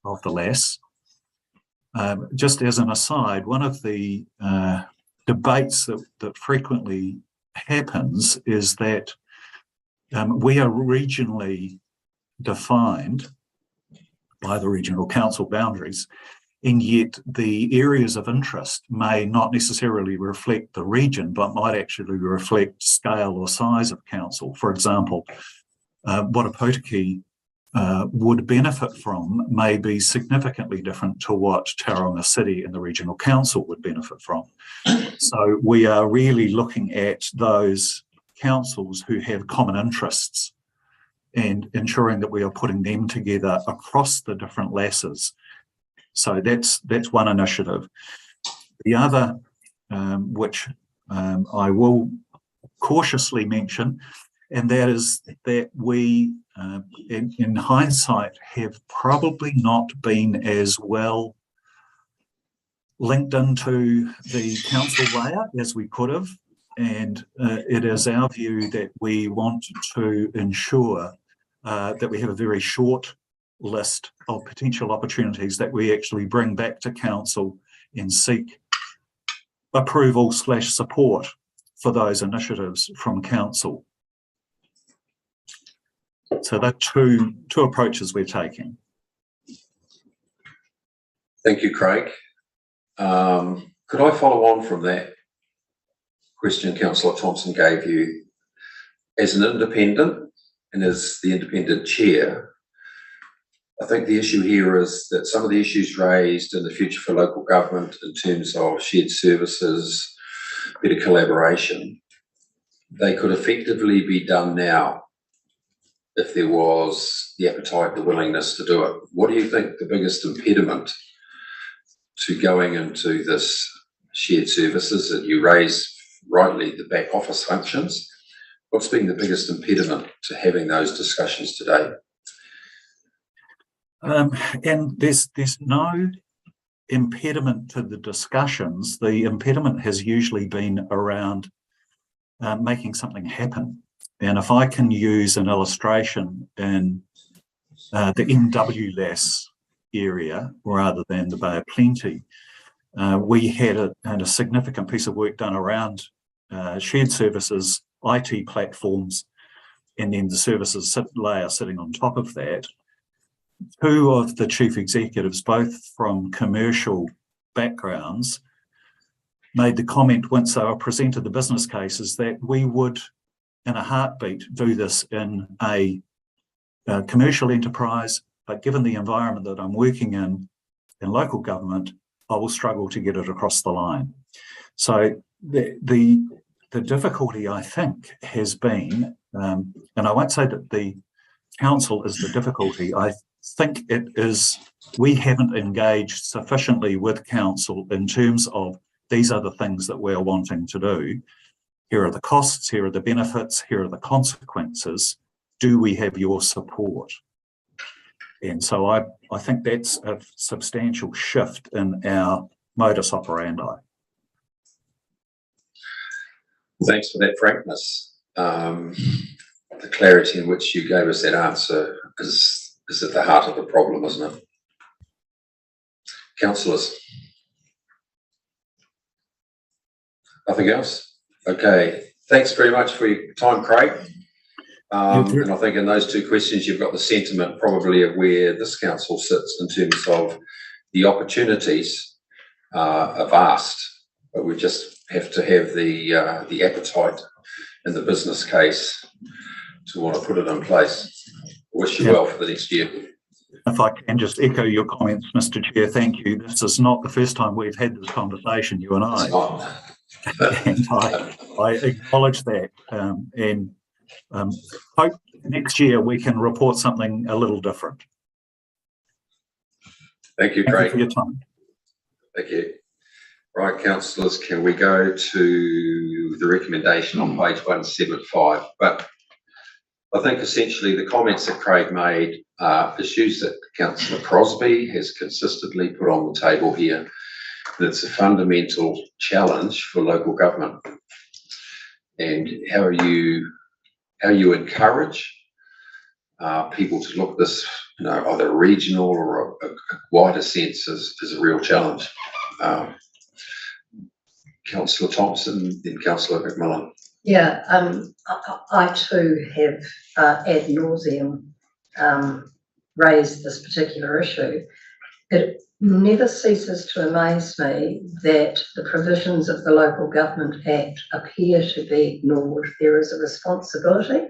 of the LAS. Just as an aside, one of the debates that frequently happens is that we are regionally defined by the regional council boundaries, and yet the areas of interest may not necessarily reflect the region, but might actually reflect scale or size of council. For example, what Opotiki would benefit from may be significantly different to what Tauranga City and the Regional Council would benefit from. So we are really looking at those councils who have common interests and ensuring that we are putting them together across the different LASs. So that's one initiative. The other, which I will cautiously mention, and that is that we, in hindsight, have probably not been as well linked into the council layer as we could have. And it is our view that we want to ensure that we have a very short list of potential opportunities that we actually bring back to council and seek approval/support for those initiatives from council. So there are two approaches we're taking. Thank you, Craig. Could I follow on from that question Councillor Thompson gave you? As an independent and as the independent chair, I think the issue here is that some of the issues raised in the future for local government in terms of shared services, better collaboration, they could effectively be done now if there was the appetite, the willingness to do it. What do you think the biggest impediment to going into this shared services that you raise rightly, the back office functions, What's been the biggest impediment to having those discussions today? And there's no impediment to the discussions. The impediment has usually been around making something happen. And if I can use an illustration in the MWLAS area rather than the Bay of Plenty, we had a significant piece of work done around shared services, IT platforms, and then the services layer sitting on top of that. Two of the chief executives, both from commercial backgrounds, made the comment once they were presented the business cases that we would, in a heartbeat, do this in a commercial enterprise, but given the environment that I'm working in local government, I will struggle to get it across the line. So the difficulty, I think, has been, and I won't say that the council is the difficulty, I think it is, we haven't engaged sufficiently with council in terms of these are the things that we're wanting to do. Here are the costs, here are the benefits, here are the consequences. Do we have your support? And so I think that's a substantial shift in our modus operandi. Thanks for that frankness. The clarity in which you gave us that answer is at the heart of the problem, isn't it? Councillors? Nothing else? Okay. Thanks very much for your time, Craig. And I think in those two questions, you've got the sentiment probably of where this council sits in terms of the opportunities are vast, but we just have to have the appetite and the business case to want to put it in place. Wish you well for the next year. If I can just echo your comments, Mr. Chair, thank you. This is not the first time we've had this conversation, you and I. It's not. And I acknowledge that and hope next year we can report something a little different. Thank you, Thank you Craig. for your time. Thank you. Right, councillors, can we go to the recommendation on page 175? But I think essentially the comments that Craig made are issues that Councillor Crosbie has consistently put on the table here. That's a fundamental challenge for local government. And how you encourage people to look at this, either regional or a wider sense is a real challenge. Councillor Thompson, then Councillor McMillan. Yeah, I too have ad nauseum raised this particular issue. It never ceases to amaze me that the provisions of the Local Government Act appear to be ignored. There is a responsibility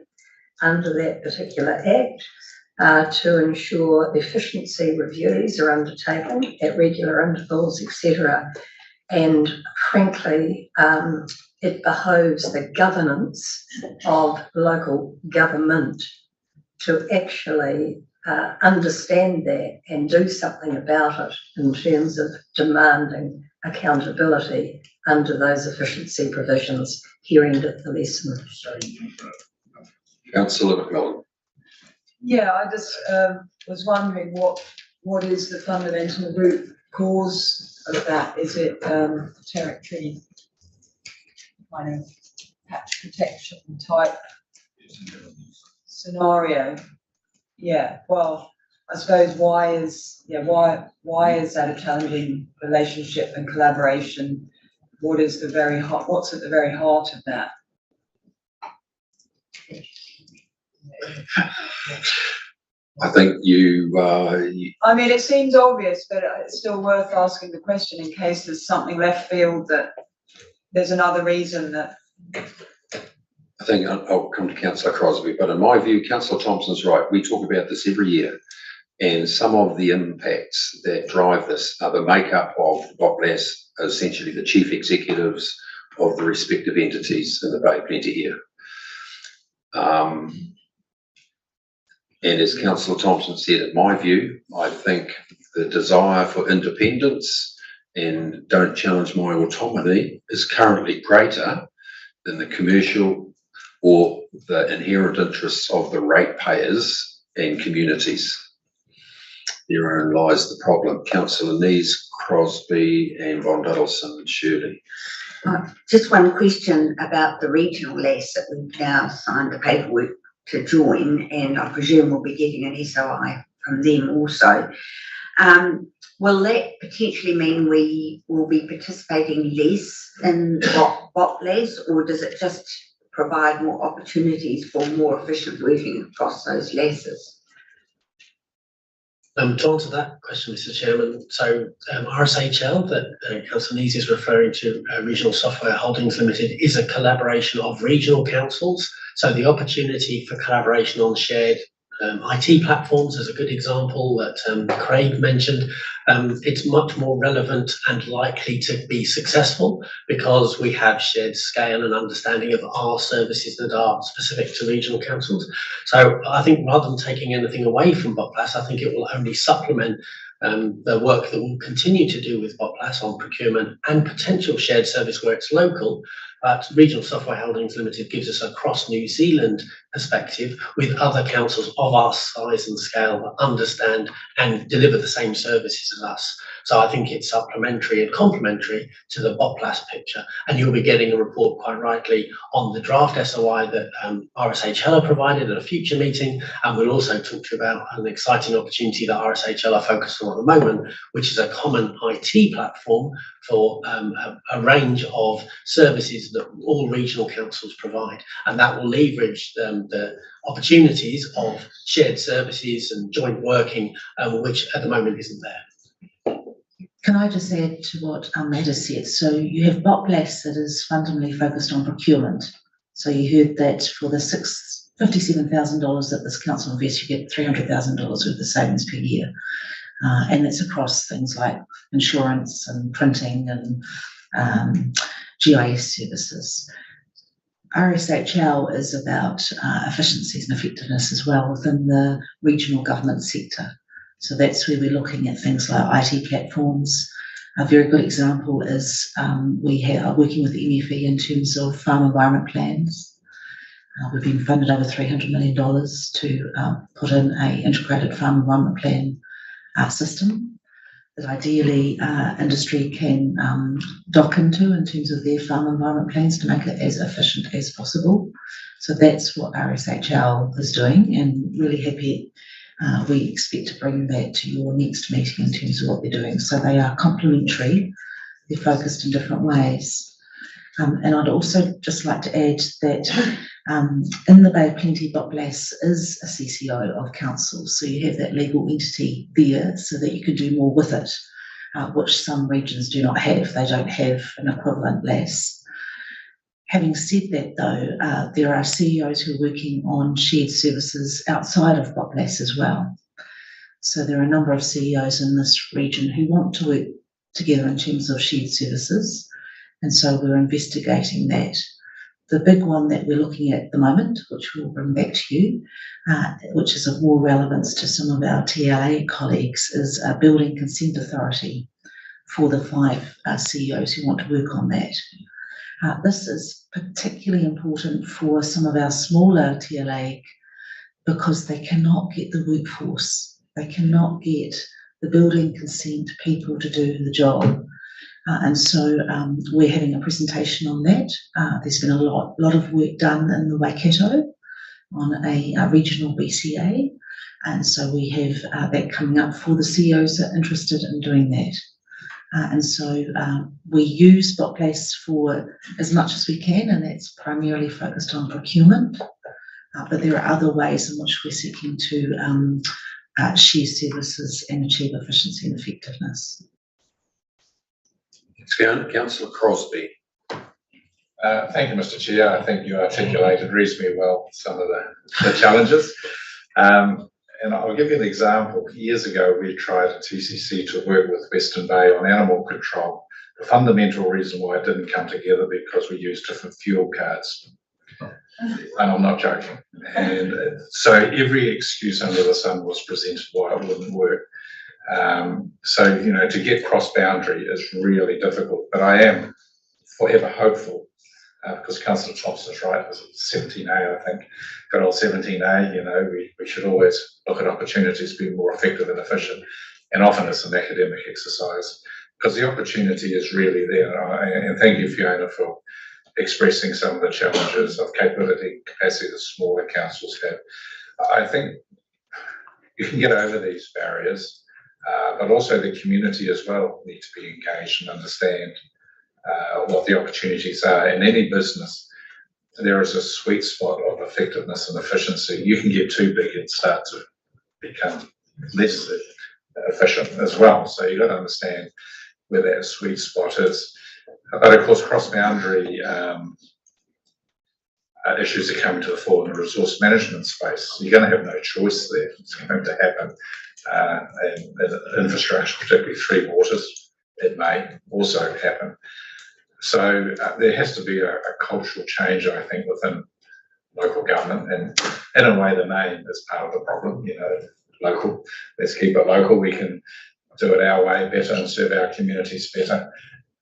under that particular act to ensure efficiency reviews are undertaken at regular intervals, etc. And frankly, it behoves the governance of local government to actually understand that and do something about it in terms of demanding accountability under those efficiency provisions. Hearing the lesson. Councillor McMillan. Yeah, I just was wondering what is the fundamental root cause of that? Is it territory kind of patch protection type scenario? Yeah, well, I suppose why is that a challenging relationship and collaboration? What's at the very heart of that? I think I mean, it seems obvious, but it's still worth asking the question in case there's something left field that there's another reason that. I think I'll come to Councillor Crosbie, but in my view, Councillor Thompson's right. We talk about this every year, and some of the impacts that drive this are the makeup of BOPLAS, essentially the chief executives of the respective entities in the Bay of Plenty here. And as Councillor Thompson said, in my view, I think the desire for independence and don't challenge my autonomy is currently greater than the commercial or the inherent interests of the ratepayers and communities. Therein lies the problem. Councillor Nees, Crosby and Von Duddleston and Shirley. Just one question about the regional LAS that we've now signed the paperwork to join, and I presume we'll be getting an SOI from them also. Will that potentially mean we will be participating less in BOPLAS, or does it just provide more opportunities for more efficient working across those LASs? To answer that question, Mr. Chairman, so RSHL that Councillor Nees is referring to, Regional Software Holdings Limited, is a collaboration of regional councils. So the opportunity for collaboration on shared IT platforms is a good example that Craig mentioned. It's much more relevant and likely to be successful because we have shared scale and understanding of our services that are specific to regional councils. So I think rather than taking anything away from BOPLAS, I think it will only supplement the work that we'll continue to do with BOPLAS on procurement and potential shared service where it's local. But Regional Software Holdings Limited gives us a cross New Zealand perspective with other councils of our size and scale that understand and deliver the same services as us. So I think it's supplementary and complementary to the BOPLAS picture. And you'll be getting a report quite rightly on the draft SOI that RSHL provided at a future meeting. And we'll also talk to you about an exciting opportunity that RSHL are focused on at the moment, which is a common IT platform for a range of services that all regional councils provide. And that will leverage the opportunities of shared services and joint working, which at the moment isn't there. Can I just add to what Matt has said? So you have BOPLAS that is fundamentally focused on procurement. So you heard that for the $57,000 that this council invests, you get $300,000 worth of savings per year. And it's across things like insurance and printing and GIS services. RSHL is about efficiencies and effectiveness as well within the regional government sector. So that's where we're looking at things like IT platforms. A very good example is we are working with the MFE in terms of farm environment plans. We've been funded over $300 million to put in an integrated farm environment plan system that ideally industry can dock into in terms of their farm environment plans to make it as efficient as possible. So that's what RSHL is doing, and really happy. We expect to bring that to your next meeting in terms of what they're doing. So they are complementary, they're focused in different ways. And I'd also just like to add that in the Bay of Plenty, BOPLAS is a CCO of council. So you have that legal entity there so that you can do more with it, which some regions do not have. They don't have an equivalent LAS. Having said that though, there are CEOs who are working on shared services outside of BOPLAS as well. So there are a number of CEOs in this region who want to work together in terms of shared services. And so we're investigating that. The big one that we're looking at the moment, which we'll bring back to you, which is of more relevance to some of our TLA colleagues, is a building consent authority for the 5 CEOs who want to work on that. This is particularly important for some of our smaller TLA because they cannot get the workforce. They cannot get the building consent people to do the job. And so we're having a presentation on that. There's been a lot of work done in the Waikato on a regional BCA. And so we have that coming up for the CEOs that are interested in doing that. And so we use BOPLAS for as much as we can, and that's primarily focused on procurement. But there are other ways in which we're seeking to share services and achieve efficiency and effectiveness. Councillor Crosby. Thank you, Mr. Chair. I think you articulated reasonably well some of the challenges. And I'll give you an example. Years ago, we tried at TCC to work with Western Bay on animal control. The fundamental reason why it didn't come together because we used different fuel cards. And I'm not joking. And so every excuse under the sun was presented why it wouldn't work. So, you know, to get cross-boundary is really difficult, but I am forever hopeful because Councillor Thompson's right, it was 17A, I think. Good old 17A, you know, we should always look at opportunities to be more effective and efficient. And often it's an academic exercise because the opportunity is really there. And thank you, Fiona, for expressing some of the challenges of capability, capacity that smaller councils have. I think you can get over these barriers, but also the community as well need to be engaged and understand what the opportunities are. In any business, there is a sweet spot of effectiveness and efficiency. You can get too big and start to become less efficient as well. So you've got to understand where that sweet spot is. But of course, cross-boundary issues are coming to the fore in the resource management space. You're going to have no choice there. It's going to happen. In infrastructure, particularly Three Waters, it may also happen. So there has to be a cultural change, I think, within local government, and in a way the name is part of the problem, you know, local. Let's keep it local. We can do it our way better and serve our communities better.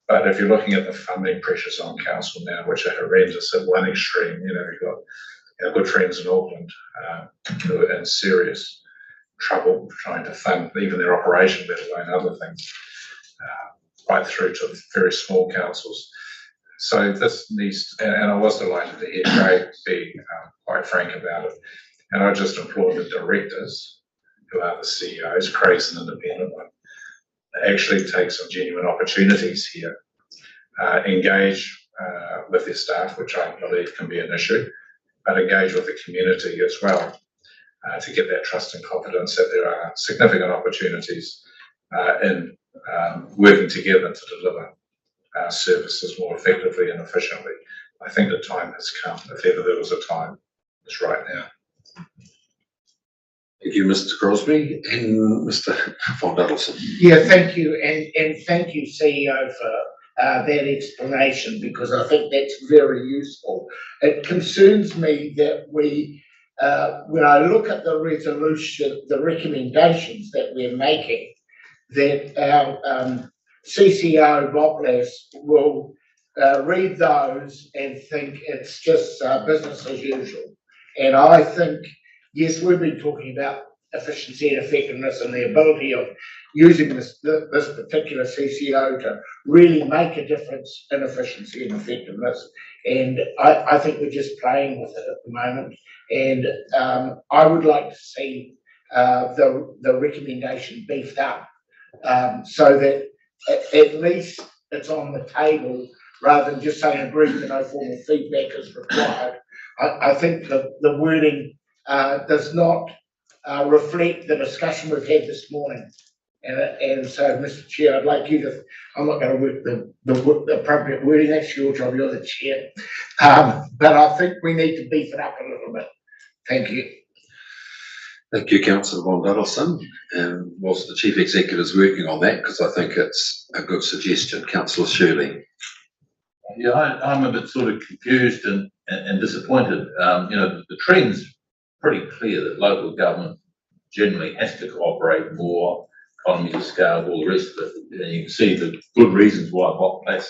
But if you're looking at the funding pressures on council now, which are horrendous at one extreme, you know, we've got our good friends in Auckland who are in serious trouble trying to fund even their operation, let alone other things, right through to very small councils. So this needs, and I was delighted to hear Craig be quite frank about it. And I just implore the directors, who are the CEOs, Craig's an independent one, actually take some genuine opportunities here, engage with their staff, which I believe can be an issue, but engage with the community as well to get that trust and confidence that there are significant opportunities in working together to deliver services more effectively and efficiently. I think the time has come, if ever there was a time, it's right now. Thank you, Mr. Crosby, and Mr. Von Duddleson. Yeah, thank you, and thank you, CEO, for that explanation, because I think that's very useful. It concerns me that we, when I look at the resolution, the recommendations that we're making, that our CCO, Boplas, will read those and think it's just business as usual. And I think, yes, we've been talking about efficiency and effectiveness and the ability of using this particular CCO to really make a difference in efficiency and effectiveness. And I think we're just playing with it at the moment. And I would like to see the recommendation beefed up so that at least it's on the table rather than just saying agree to no formal feedback is required. I think the wording does not reflect the discussion we've had this morning. And so, Mr. Chair, I'd like you to, I'm not going to work the appropriate wording, that's your job, you're the chair. But I think we need to beef it up a little bit. Thank you. Thank you, Councillor Von Duddleson. And whilst the Chief Executive is working on that, because I think it's a good suggestion, Councillor Shirley. Yeah, I'm a bit sort of confused and disappointed. You know, the trend's pretty clear that local government generally has to cooperate more, economies of scale, all the rest of it. And you can see the good reasons why Boplas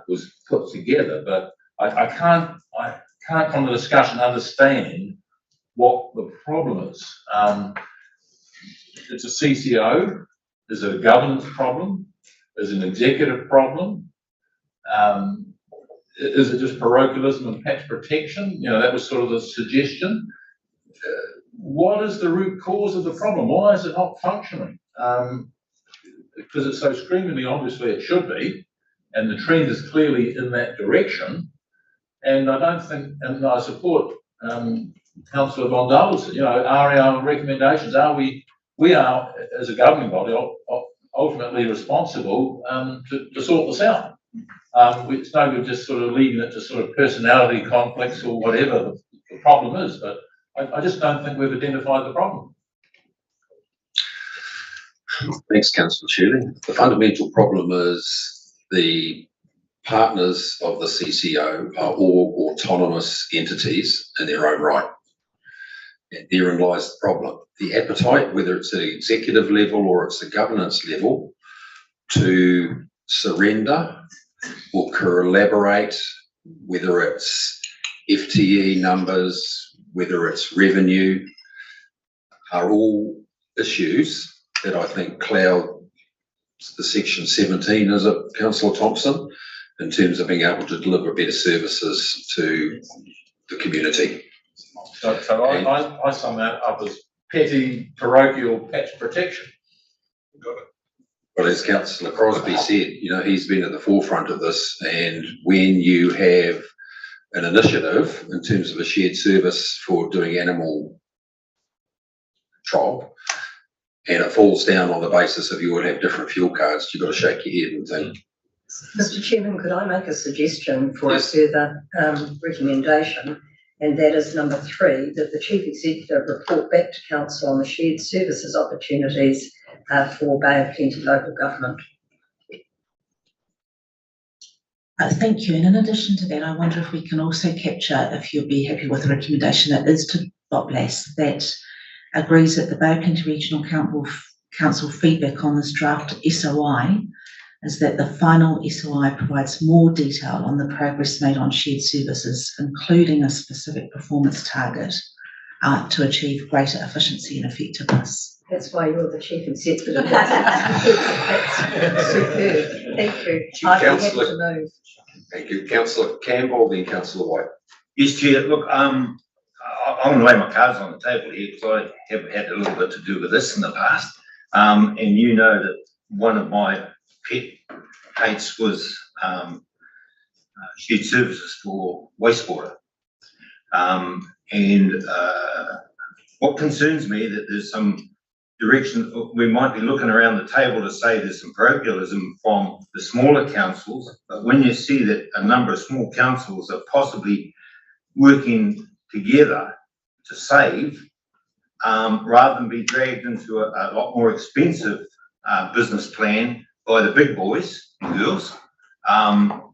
was put together, but I can't from the discussion understand what the problem is. It's a CCO. Is it a governance problem? Is it an executive problem? Is it just parochialism and patch protection? You know, that was sort of the suggestion. What is the root cause of the problem? Why is it not functioning? Because it's so screamingly obviously it should be, and the trend is clearly in that direction. And I don't think, and I support Councillor Von Duddleson, you know, are our recommendations, we are, as a governing body, ultimately responsible to sort this out. It's no good just sort of leaving it to sort of personality conflicts or whatever the problem is, but I just don't think we've identified the problem. Thanks, Councillor Shirley. The fundamental problem is the partners of the CCO are all autonomous entities in their own right. And therein lies the problem. The appetite, whether it's at an executive level or it's a governance level, to surrender or collaborate whether it's FTE numbers, whether it's revenue, are all issues that I think cloud the section 17, is it, Councillor Thompson, in terms of being able to deliver better services to the community. So I sum that up as petty parochial patch protection. Well, as Councillor Crosby said, you know, he's been at the forefront of this, and when you have an initiative in terms of a shared service for doing animal control, and it falls down on the basis of you would have different fuel cards, you've got to shake your head and think. Mr. Chairman, could I make a suggestion for Yes. a further recommendation? And that is number 3, that the Chief Executive report back to Council on the shared services opportunities for Bay of Plenty local government. Thank you. And in addition to that, I wonder if we can also capture, if you'll be happy with the recommendation that is to BOPLAS, that agrees that the Bay of Plenty Regional Council feedback on this draft SOI is that the final SOI provides more detail on the progress made on shared services, including a specific performance target to achieve greater efficiency and effectiveness. That's why you're the Chief Executive. That's superb. Thank you. I'd be happy to move. Thank you. Councillor Campbell, then Councillor White. Yes, Chair. Look, I'm going to lay my cards on the table here because I have had a little bit to do with this in the past. And you know that one of my pet hates was shared services for wastewater. What concerns me that there's some direction, we might be looking around the table to say there's some parochialism from the smaller councils, but when you see that a number of small councils are possibly working together to save, rather than be dragged into a lot more expensive business plan by the big boys and girls,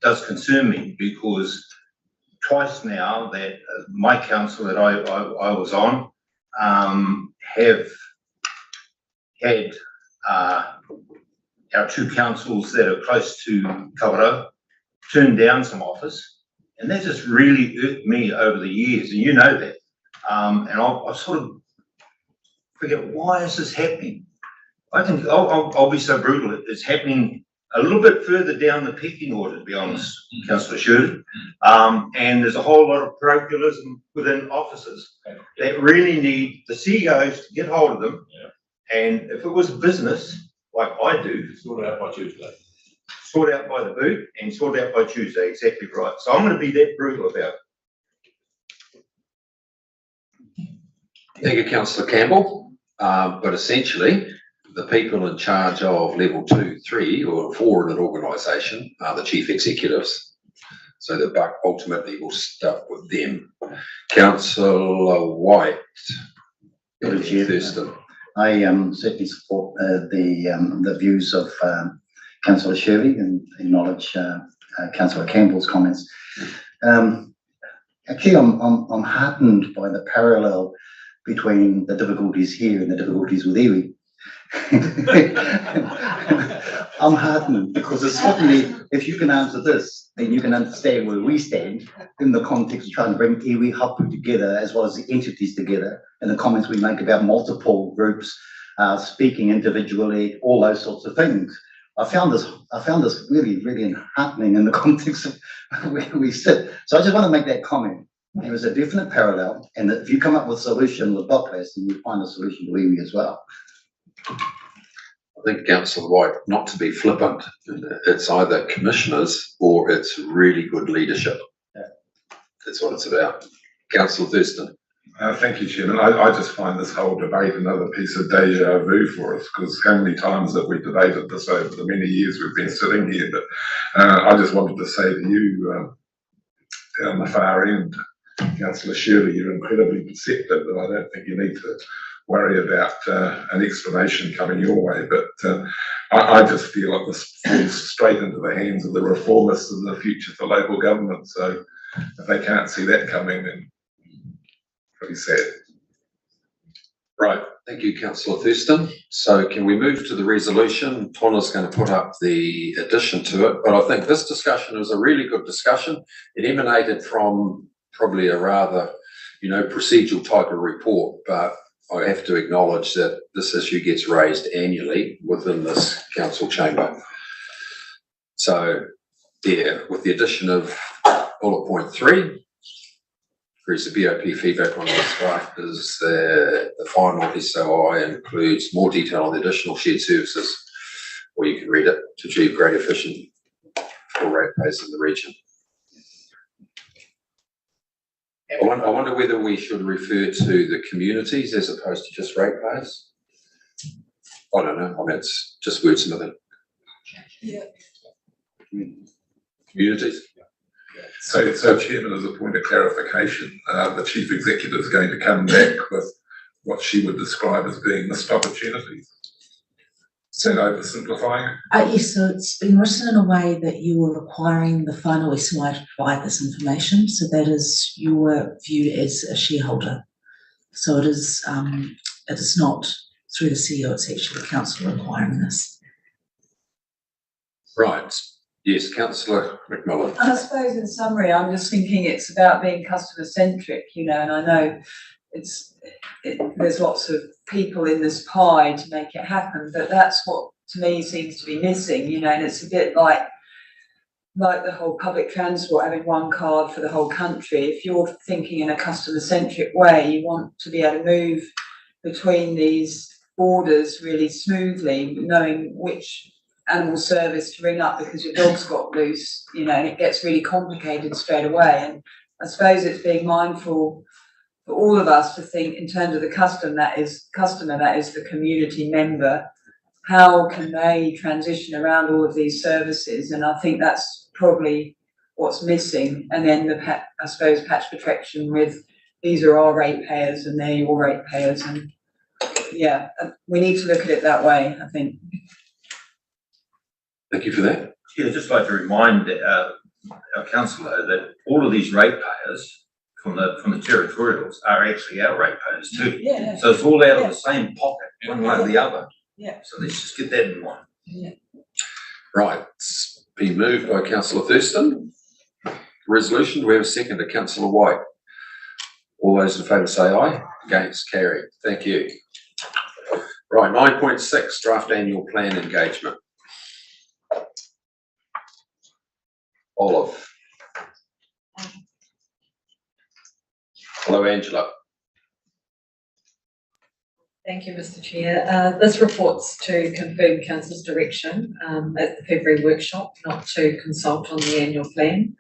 does concern me, because twice now that my council that I was on have had our 2 councils that are close to Kawerau turn down some offers, and that just really irked me over the years, and you know that. And I sort of forget, why is this happening? I'll be so brutal. It's happening a little bit further down the pecking order, to be honest, Councillor Shirley. And there's a whole lot of parochialism within offices that really need the CEOs to get hold of them. And if it was a business, like I do, Sort it out by Tuesday. sort out by the boot and sort out by Tuesday, exactly right. So I'm going to be that brutal about it. Thank you, Councillor Campbell. But essentially, the people in charge of level 2, 3, or 4 in an organisation are the chief executives. So the buck ultimately will start with them. Councillor White. Thurston. I certainly support the views of Councillor Shirley and acknowledge Councillor Campbell's comments. Actually, I'm heartened by the parallel between the difficulties here and the difficulties with iwi. I'm heartened because it's certainly, if you can answer this, then you can understand where we stand in the context of trying to bring iwi hapu together as well as the entities together, and the comments we make about multiple groups speaking individually, all those sorts of things. I found this really, really heartening in the context of where we sit. So I just want to make that comment. There is a definite parallel, and that if you come up with a solution with BOPLAS, then you find a solution to iwi as well. I think, Councillor White, not to be flippant, it's either commissioners or it's really good leadership. That's what it's about. Councillor Thurston. Thank you, Chairman. I just find this whole debate another piece of deja vu for us, because how many times have we debated this over the many years we've been sitting here? But I just wanted to say to you, down the far end, Councillor Shirley, you're incredibly perceptive, and I don't think you need to worry about an explanation coming your way. But I just feel like this falls straight into the hands of the reformists in the future for local government. So if they can't see that coming, then pretty sad. Right, thank you, councillor Thurston. So can we move to the resolution? Tona's going to put up the addition to it, but I think this discussion was a really good discussion. It emanated from probably a rather, procedural type of report, but I have to acknowledge that this issue gets raised annually within this council chamber. So, yeah, with the addition of bullet point 3, agrees the BOP feedback on this draft is the final SOI includes more detail on the additional shared services, or you can read it, to achieve great efficiency for ratepayers in the region. I wonder whether we should refer to the communities as opposed to just ratepayers. I don't know. I mean, it's just wordsmithing. Yeah. Communities. So Chairman, as a point of clarification, the Chief Executive is going to come back with what she would describe as being missed opportunities. Is that oversimplifying? Yes, so it's been written in a way that you are requiring the final SOI to provide this information. So that is your view as a shareholder. So it is not through the CEO, it's actually the council requiring this. Right. Yes, councillor McMillan. I suppose in summary, I'm just thinking it's about being customer centric, and I know there's lots of people in this pie to make it happen, but that's what to me seems to be missing, and it's a bit like the whole public transport having one card for the whole country. If you're thinking in a customer centric way, you want to be able to move between these borders really smoothly, knowing which animal service to ring up because your dog's got loose, and it gets really complicated straight away. And I suppose it's being mindful for all of us to think in terms of the customer, that is the community member. How can they transition around all of these services? And I think that's probably what's missing. And then I suppose patch protection with these are our ratepayers and they're your ratepayers. And yeah, we need to look at it that way, I think. Thank you for that. Yeah, I'd just like to remind our councillor that all of these ratepayers from the territorials are actually our ratepayers too. Yeah. So it's all out of the same pocket, one way or the other. Yeah. So let's just get that in mind. Yeah. Right, it's been moved by councillor Thurston. Resolution, do we have a second to councillor White? All those in favour say aye. Against, carried. Thank you. Right, 9.6, draft annual plan engagement. Olive. Hello, Angela. Thank you, Mr. Chair. This report's to confirm Council's direction at the February workshop not to consult on the annual plan.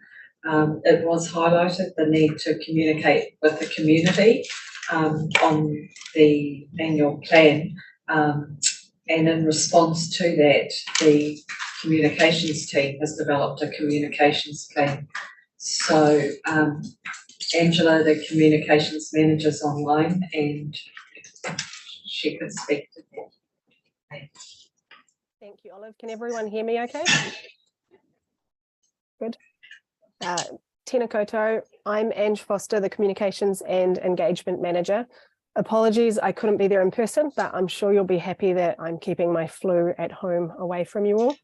It was highlighted the need to communicate with the community on the annual plan, and in response to that, the communications team has developed a communications plan. So Angela, the communications manager's online and she could speak to that. Thank you, Olive. Can everyone hear me okay? Good. Tēnā koutou. I'm Ange Foster, the Communications and Engagement Manager. Apologies, I couldn't be there in person, but I'm sure you'll be happy that I'm keeping my flu at home away from you all.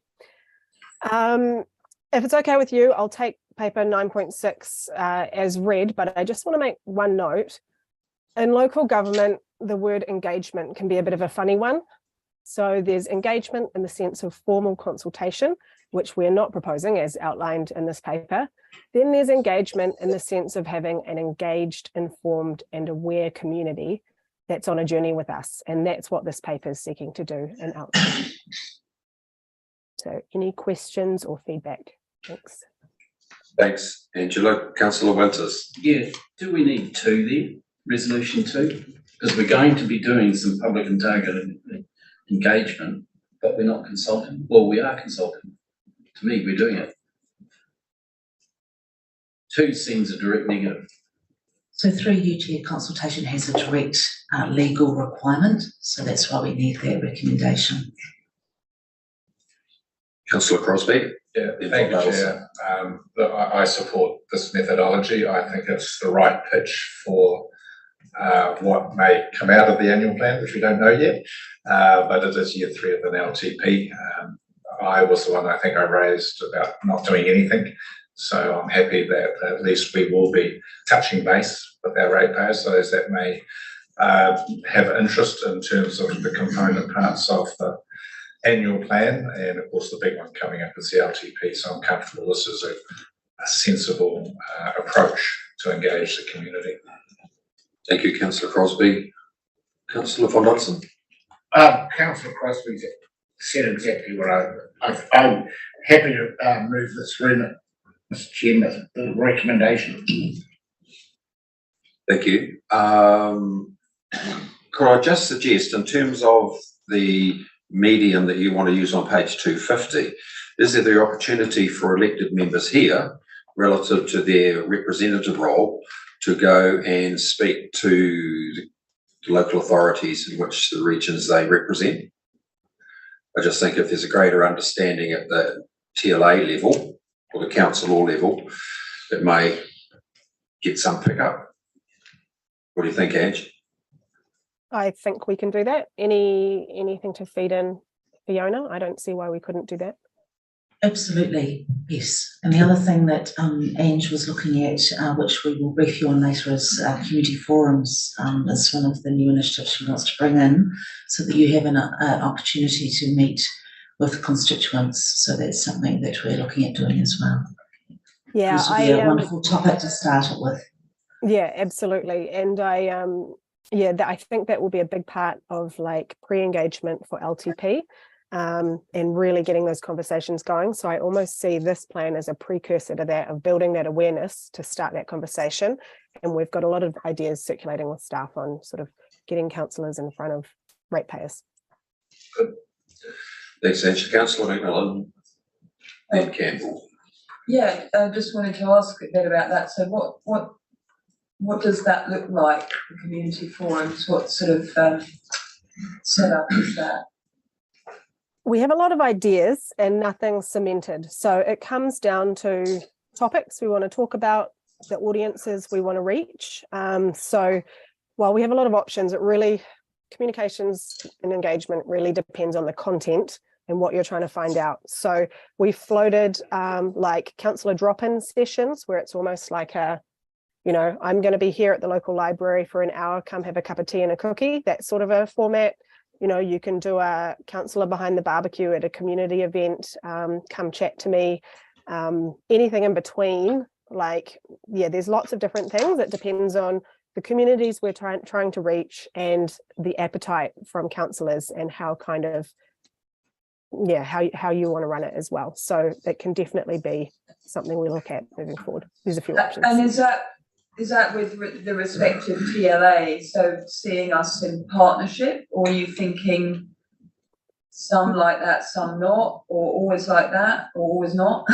If it's okay with you, I'll take paper 9.6 as read, but I just want to make one note. In local government, the word engagement can be a bit of a funny one. So there's engagement in the sense of formal consultation, which we're not proposing as outlined in this paper. Then there's engagement in the sense of having an engaged, informed and aware community that's on a journey with us. And that's what this paper is seeking to do and outline. So any questions or feedback? Thanks. Thanks, Angela. Councillor Winters. Yeah, do we need 2 there? Resolution 2? Because we're going to be doing some public and targeted engagement, but we're not consulting. Well, we are consulting. To me, we're doing it. 2 seems a direct negative. So through you, Chair, consultation has a direct legal requirement. So that's why we need that recommendation. Councillor Crosby. Yeah, thank you, Chair. I support this methodology. I think it's the right pitch for what may come out of the annual plan, which we don't know yet, but it is year 3 of an LTP. I was the one I think I raised about not doing anything, so I'm happy that at least we will be touching base with our ratepayers, those that may have interest in terms of the component parts of the annual plan, and of course the big one coming up is the LTP. So I'm comfortable this is a sensible approach to engage the community. Thank you, Councillor Crosby. Councillor von Dodson. Councillor Crosby said exactly what I'm happy to move this remit, Mr. Chairman, the recommendation. Thank you. Could I just suggest, in terms of the medium that you want to use on page 250, is there the opportunity for elected members here, relative to their representative role, to go and speak to the local authorities in which the regions they represent? I just think if there's a greater understanding at the TLA level or the council or level, it may get some pickup. What do you think, Ange? I think we can do that. Anything to feed in Fiona? I don't see why we couldn't do that. Absolutely, yes. And the other thing that Ange was looking at, which we will brief you on later, is community forums. Is one of the new initiatives she wants to bring in, so that you have an opportunity to meet with constituents. So that's something that we're looking at doing as well. Yeah, this would be a wonderful topic to start it with. Yeah, absolutely. And I think that will be a big part of like pre-engagement for LTP. And really getting those conversations going. So I almost see this plan as a precursor to that, of building that awareness to start that conversation. And we've got a lot of ideas circulating with staff on sort of getting councillors in front of ratepayers. Good. Thanks, Ange. Councillor McMillan and Campbell. Yeah, I just wanted to ask a bit about that. So what does that look like, the community forums? What sort of setup is that? We have a lot of ideas and nothing cemented. So it comes down to topics we want to talk about, the audiences we want to reach. So while we have a lot of options, it really, communications and engagement really depends on the content and what you're trying to find out. So we floated like councillor drop-in sessions, where it's almost like a, you know, I'm going to be here at the local library for an hour, come have a cup of tea and a cookie, that sort of a format. You know, you can do a councillor behind the barbecue at a community event, come chat to me, anything in between. Like, yeah, there's lots of different things. It depends on the communities we're trying to reach and the appetite from councillors and how kind of, yeah, how you want to run it as well. So it can definitely be something we look at moving forward. There's a few options. And is that with the respective TLA, so seeing us in partnership, or are you thinking some like that, some not, or always like that, or always not?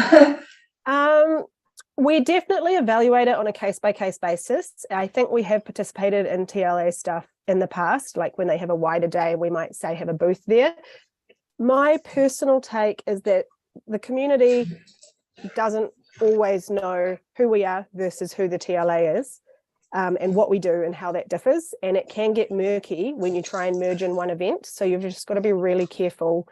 We definitely evaluate it on a case-by-case basis. I think we have participated in TLA stuff in the past, like when they have a wider day, we might say have a booth there. My personal take is that the community doesn't always know who we are versus who the TLA is, and what we do and how that differs. And it can get murky when you try and merge in one event. So you've just got to be really careful.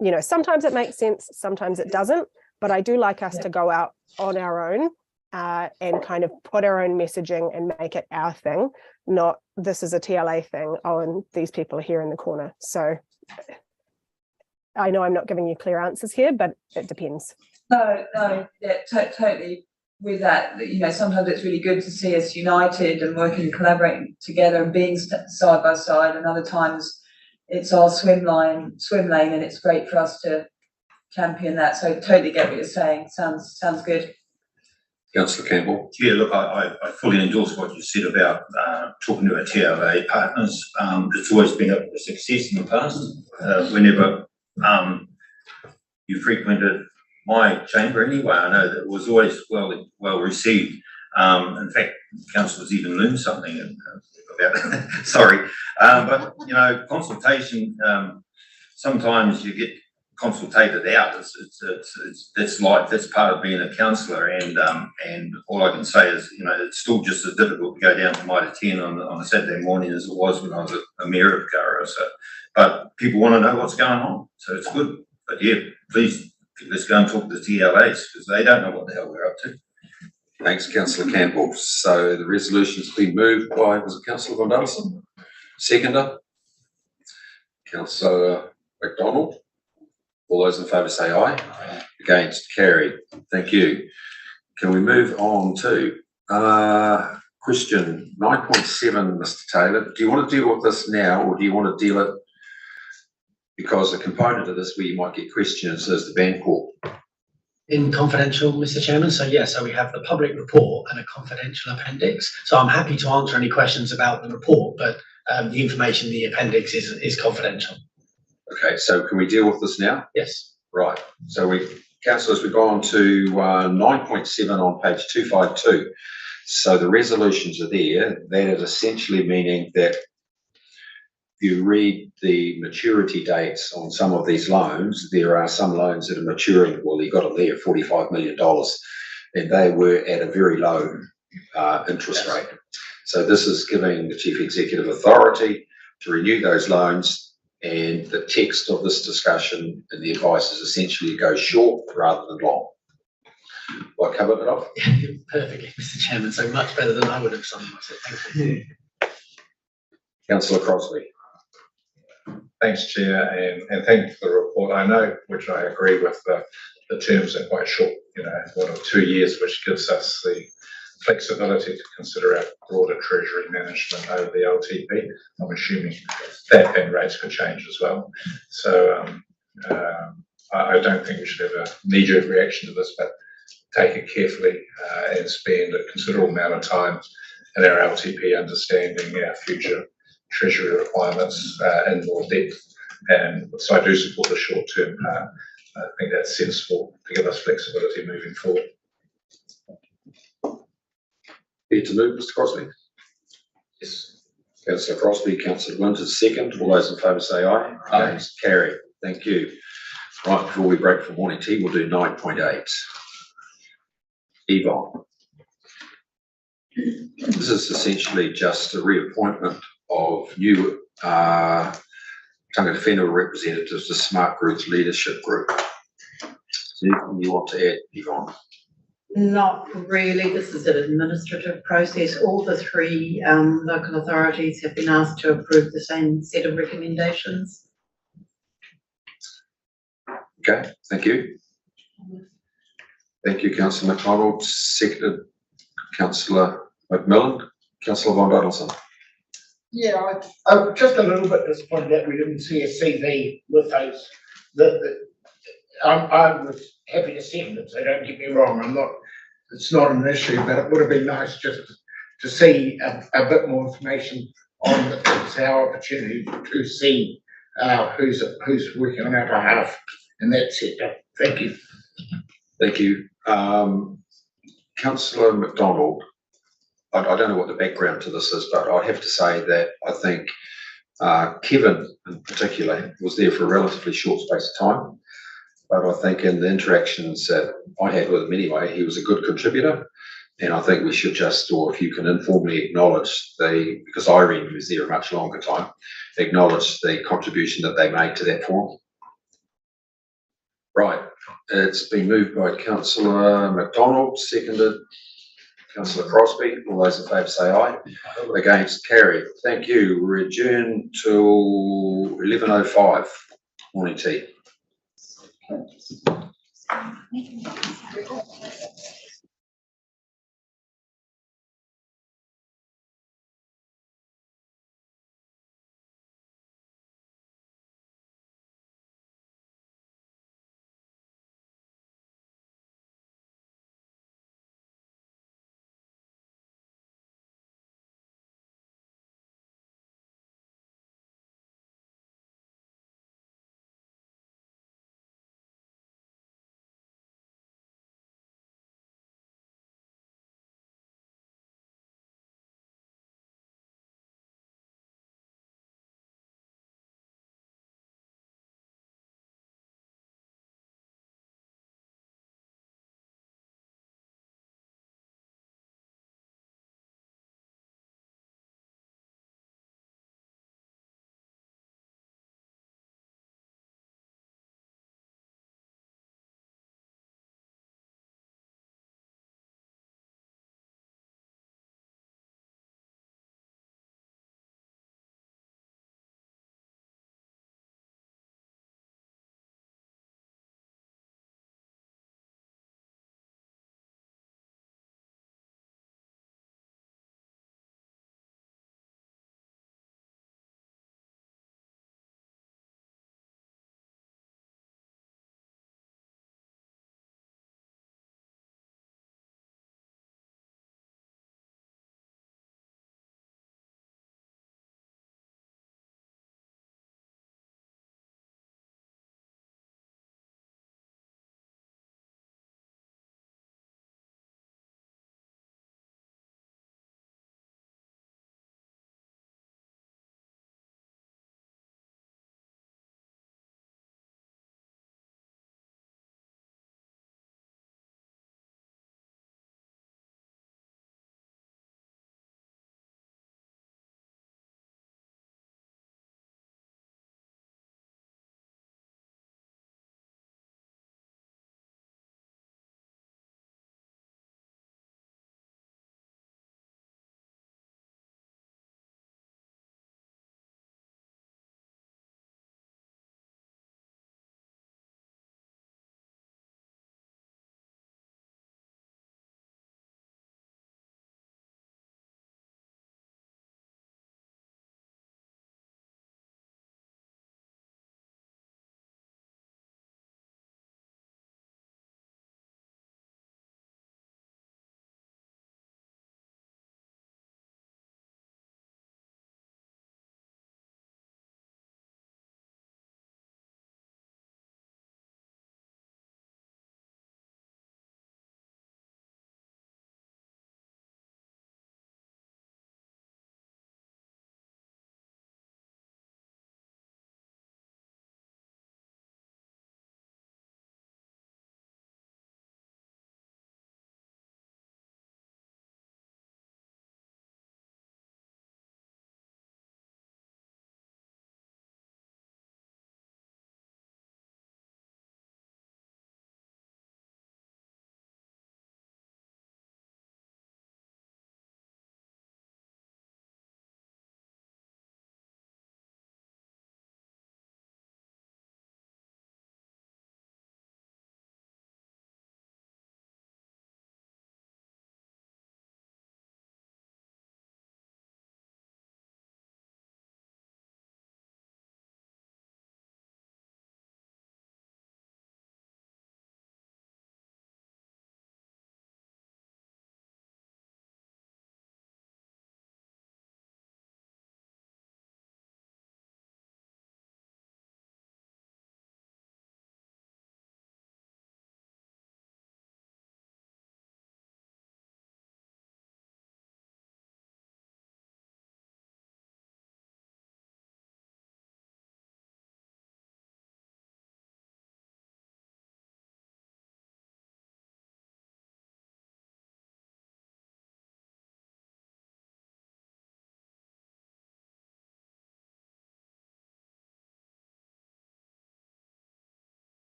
You know, sometimes it makes sense, sometimes it doesn't. But I do like us to go out on our own and kind of put our own messaging and make it our thing, not this is a TLA thing. Oh, and these people are here in the corner. So I know I'm not giving you clear answers here, but it depends. No, yeah, totally with that. You know, sometimes it's really good to see us united and working, collaborating together and being side by side. And other times it's our swim lane, and it's great for us to champion that. So totally get what you're saying. Sounds good. Councillor Campbell. Yeah, look, I fully endorse what you said about talking to our TLA partners. It's always been a success in the past. Whenever you frequented my chamber anyway, I know that it was always well received. In fact, councillors even learned something about it. Sorry. But, you know, consultation, sometimes you get consultated out. That's part of being a councillor, and all I can say is, it's still just as difficult to go down to Mitre 10 on a Saturday morning as it was when I was a mayor of Kurrawa. So, but people want to know what's going on, so it's good. But yeah, please, let's go and talk to the TLAs, because they don't know what the hell we're up to. Thanks, councillor Campbell. So the resolution's been moved by, was it councillor Von Dallison? Seconder? Councillor McDonald? All those in favour say aye. Against, carried. Thank you. Can we move on to question 9.7, Mr. Taylor? Do you want to deal with this now, or do you want to deal it, because a component of this where you might get questions is the Bancorp? In confidential, Mr. Chairman. So we have the public report and a confidential appendix. So I'm happy to answer any questions about the report, but the information in the appendix is confidential. Okay, so can we deal with this now? Yes. Right. So councillors, we go on to 9.7 on page 252. So the resolutions are there. That is essentially meaning that you read the maturity dates on some of these loans. There are some loans that are maturing. Well, you got it there, $45 million, and they were at a very low interest rate. So this is giving the chief executive authority to renew those loans, and the text of this discussion and the advice is essentially go short rather than long. Well, I covered it off? Perfectly, Mr. Chairman. So much better than I would have summarised it. Thank you. Councillor Crosby. Thanks, Chair, and thank you for the report. I know, which I agree with, the terms are quite short, 1 or 2 years, which gives us the flexibility to consider our broader treasury management over the LTP. I'm assuming that and rates could change as well. So I don't think we should have a knee-jerk reaction to this, but take it carefully and spend a considerable amount of time in our LTP understanding our future treasury requirements in more depth. And so I do support the short-term part. I think that's sensible to give us flexibility moving forward. Need to move, Mr. Crosby? Yes. Councillor Crosby, Councillor Winters, second. All those in favour say aye. Aye. Carry. Thank you. Right, before we break for morning tea, we'll do 9.8. Yvonne. This is essentially just a reappointment of new Tangata Whenua representatives to Smart Group's leadership group. Is there anything you want to add, Yvonne? Not really. This is an administrative process. All the three local authorities have been asked to approve the same set of recommendations. Okay, thank you. Thank you, Councillor McDonald. Seconded, Councillor McMillan. Councillor Von Donaldson. Yeah, I'm just a little bit disappointed that we didn't see a CV with those. I was happy to send it, so don't get me wrong. It's not an issue, but it would have been nice just to see a bit more information on our opportunity to see who's working on our behalf in that sector. Thank you. Thank you. Councillor McDonald, I don't know what the background to this is, but I have to say that I think Kevin in particular was there for a relatively short space of time. But I think in the interactions that I had with him anyway, he was a good contributor. And I think we should just, or if you can informally acknowledge because Irene was there a much longer time, acknowledge the contribution that they made to that forum. Right, it's been moved by Councillor McDonald, seconded Councillor Crosby. All those in favour say aye. Against, carried. Thank you. We're adjourned till 11:05. Morning tea.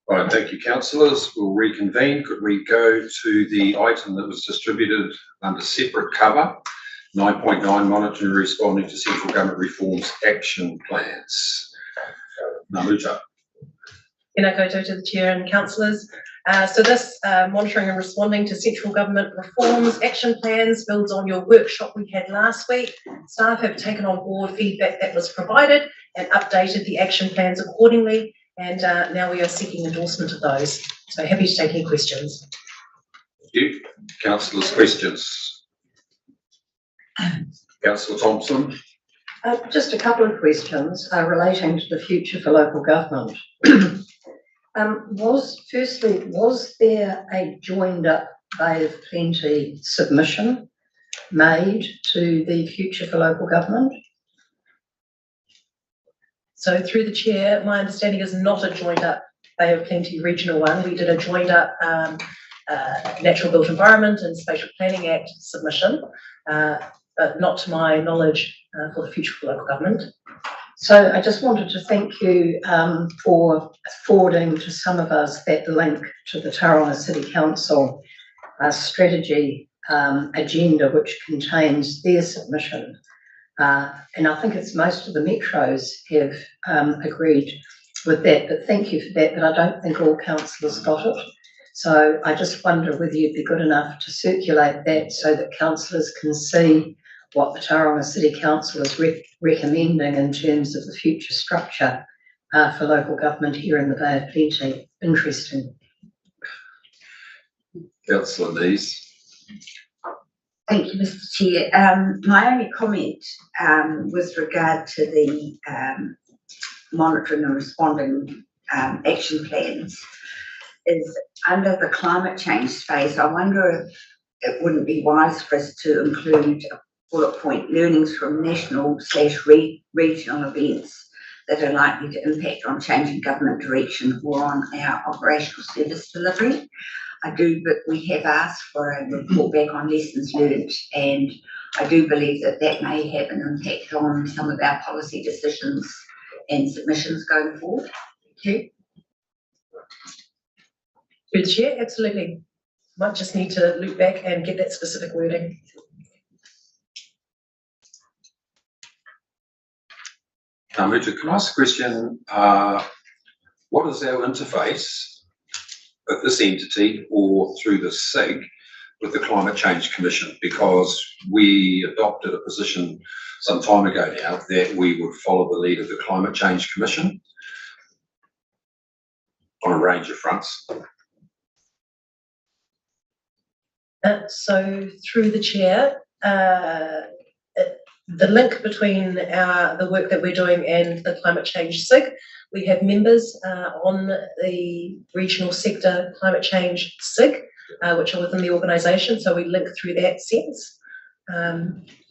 Right, thank you, councillors. We'll reconvene. Could we go to the item that was distributed under separate cover? 9.9, monitoring and responding to central government reforms action plans. Namuta. Tēnā koutou to the chair and councillors. So this monitoring and responding to central government reforms action plans builds on your workshop we had last week. Staff have taken on board feedback that was provided and updated the action plans accordingly. And now we are seeking endorsement of those. So happy to take any questions. Thank you. Councillors, questions? Councillor Thompson. Just a couple of questions relating to the future for local government. Was there a joined up Bay of Plenty submission made to the future for local government? So through the chair, my understanding is not a joined up Bay of Plenty regional one. We did a joined up Natural Built Environment and Spatial Planning Act submission, but not to my knowledge for the future for local government. So I just wanted to thank you for forwarding to some of us that link to the Tauranga City Council strategy agenda, which contains their submission. And I think it's most of the metros have agreed with that, but thank you for that, but I don't think all councillors got it. So I just wonder whether you'd be good enough to circulate that so that councillors can see what the Tauranga City Council is recommending in terms of the future structure for local government here in the Bay of Plenty. Interesting. Councillor Lees. Thank you, Mr. Chair. My only comment with regard to the monitoring and responding action plans is under the climate change space. I wonder if it wouldn't be wise for us to include a bullet point learnings from national/regional events that are likely to impact on changing government direction or on our operational service delivery. But we have asked for a report back on lessons learned, and I do believe that that may have an impact on some of our policy decisions and submissions going forward. Thank you. Through the chair, absolutely. Might just need to loop back and get that specific wording. Namuta, can I ask a question? What is our interface with this entity or through the SIG with the Climate Change Commission? Because we adopted a position some time ago now that we would follow the lead of the Climate Change Commission on a range of fronts. So through the chair, the link between the work that we're doing and the Climate Change SIG, we have members on the regional sector Climate Change SIG, which are within the organisation, so we link through that sense.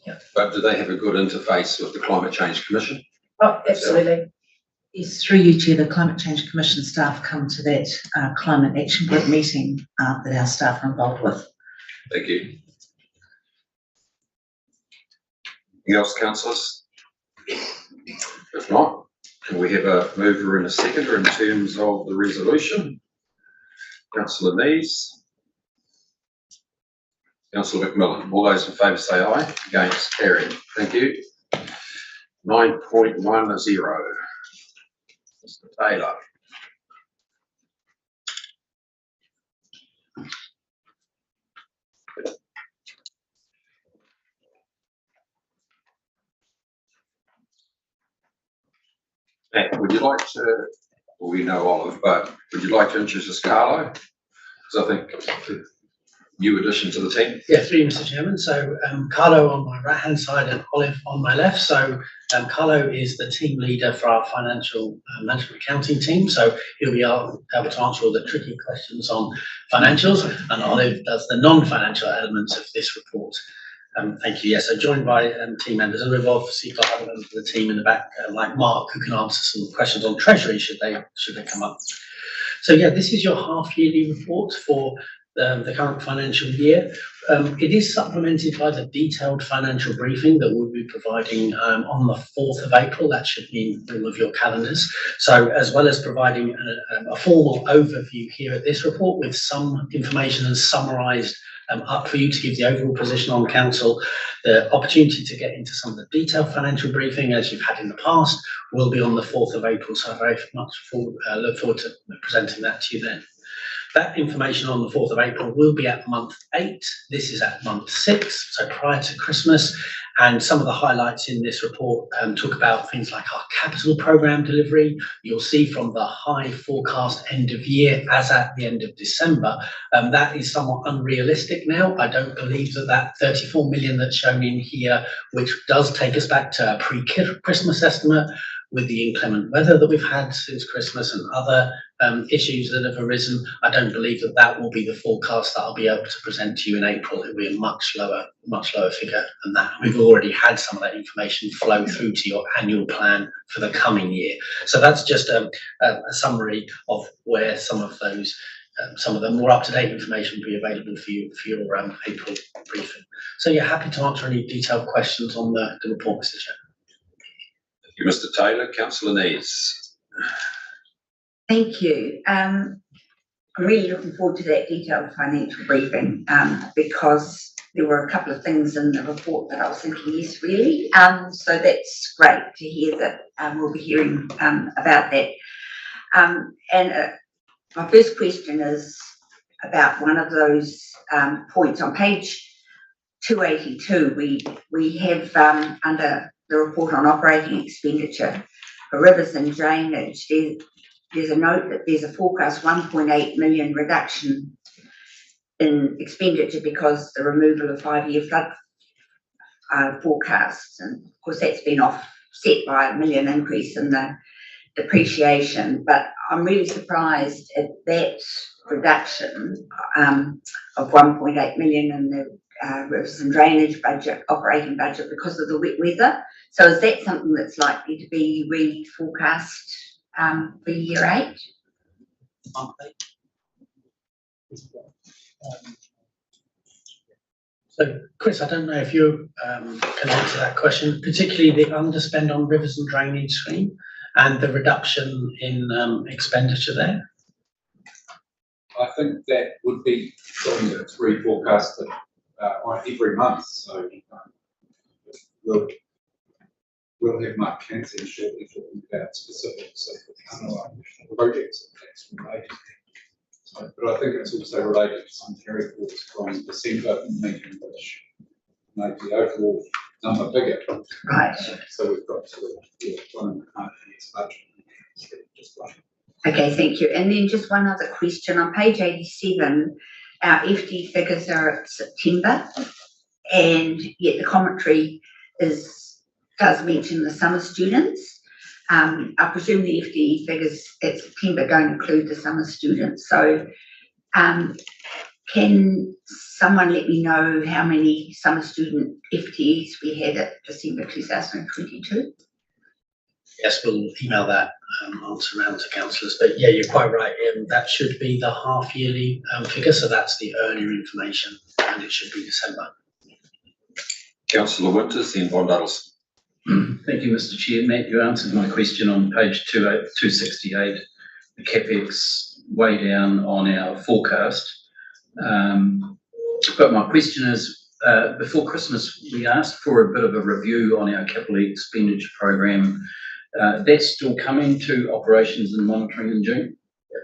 Yeah. But do they have a good interface with the Climate Change Commission? Oh, absolutely. Yes, through you, Chair, the Climate Change Commission staff come to that Climate Action Group meeting that our staff are involved with. Thank you. Anything else, councillors? If not, can we have a mover and a seconder in terms of the resolution? Councillor Nees. Councillor McMillan. All those in favour say aye. Against, carried. Thank you. 9.10. Mr. Taylor. Matt, would you like to, well, we know Olive, but would you like to introduce Carlo? Because I think new addition to the team. Yeah, through you, Mr. Chairman. So Carlo on my right hand side and Olive on my left. So Carlo is the team leader for our financial management accounting team. So he'll be able to answer all the tricky questions on financials, and Olive does the non-financial elements of this report. Thank you. Yes, so joined by team members, and we've obviously got other members of the team in the back, like Mark, who can answer some questions on treasury should they come up. So yeah, this is your half yearly report for the current financial year. It is supplemented by the detailed financial briefing that we'll be providing on the 4th of April. That should be in all of your calendars. So as well as providing a formal overview here at this report with some information and summarised up for you to give the overall position on council, the opportunity to get into some of the detailed financial briefing as you've had in the past will be on the 4th of April. So I very much look forward to presenting that to you then. That information on the 4th of April will be at month 8. This is at month 6, so prior to Christmas. And some of the highlights in this report talk about things like our capital programme delivery. You'll see from the high forecast end of year as at the end of December, that is somewhat unrealistic now. I don't believe that 34 million that's shown in here, which does take us back to a pre-Christmas estimate, with the inclement weather that we've had since Christmas and other issues that have arisen, I don't believe that will be the forecast that I'll be able to present to you in April. It'll be a much lower figure than that. We've already had some of that information flow through to your annual plan for the coming year. So that's just a summary of where some of the more up-to-date information will be available for you for your April briefing. So yeah, happy to answer any detailed questions on the report, Mr. Chair. Thank you, Mr. Taylor. Councillor Nees. Thank you. I'm really looking forward to that detailed financial briefing because there were a couple of things in the report that I was thinking, yes, really. So that's great to hear that we'll be hearing about that. My first question is about one of those points on page 282. We have under the report on operating expenditure for rivers and drainage, there's a note that there's a forecast 1.8 million reduction in expenditure because the removal of 5-year flood forecasts. And of course, that's been offset by $1 million increase in the depreciation. But I'm really surprised at that reduction of 1.8 million in the rivers and drainage budget, operating budget, because of the wet weather. So is that something that's likely to be reforecast for year 8? So, Chris, I don't know if you can answer that question, particularly the underspend on rivers and drainage scheme and the reduction in expenditure there. I think that would be something that's reforecasted every month. So we'll have Mark Cansey shortly talking about specifics of underlying projects that's related. So, but I think it's also related to some carry forwards from December meeting, which made the overall number bigger. Right. So we've got sort of 1.5 years budget. Just one. Okay, thank you. And then just one other question. On page 87, our FD figures are at September, and yet the commentary does mention the summer students. I presume the FD figures at September don't include the summer students. So can someone let me know how many summer student FTEs we had at December 2022? Yes, we'll email that answer around to councillors. But yeah, you're quite right. That should be the half-yearly figure. So that's the earlier information, and it should be December. Councillor Winters, then Von Duddleston. Thank you, Mr. Chair. Matt, you answered my question on page 268. The CapEx way down on our forecast. But my question is, before Christmas, we asked for a bit of a review on our capital expenditure program. That's still coming to operations and monitoring in June?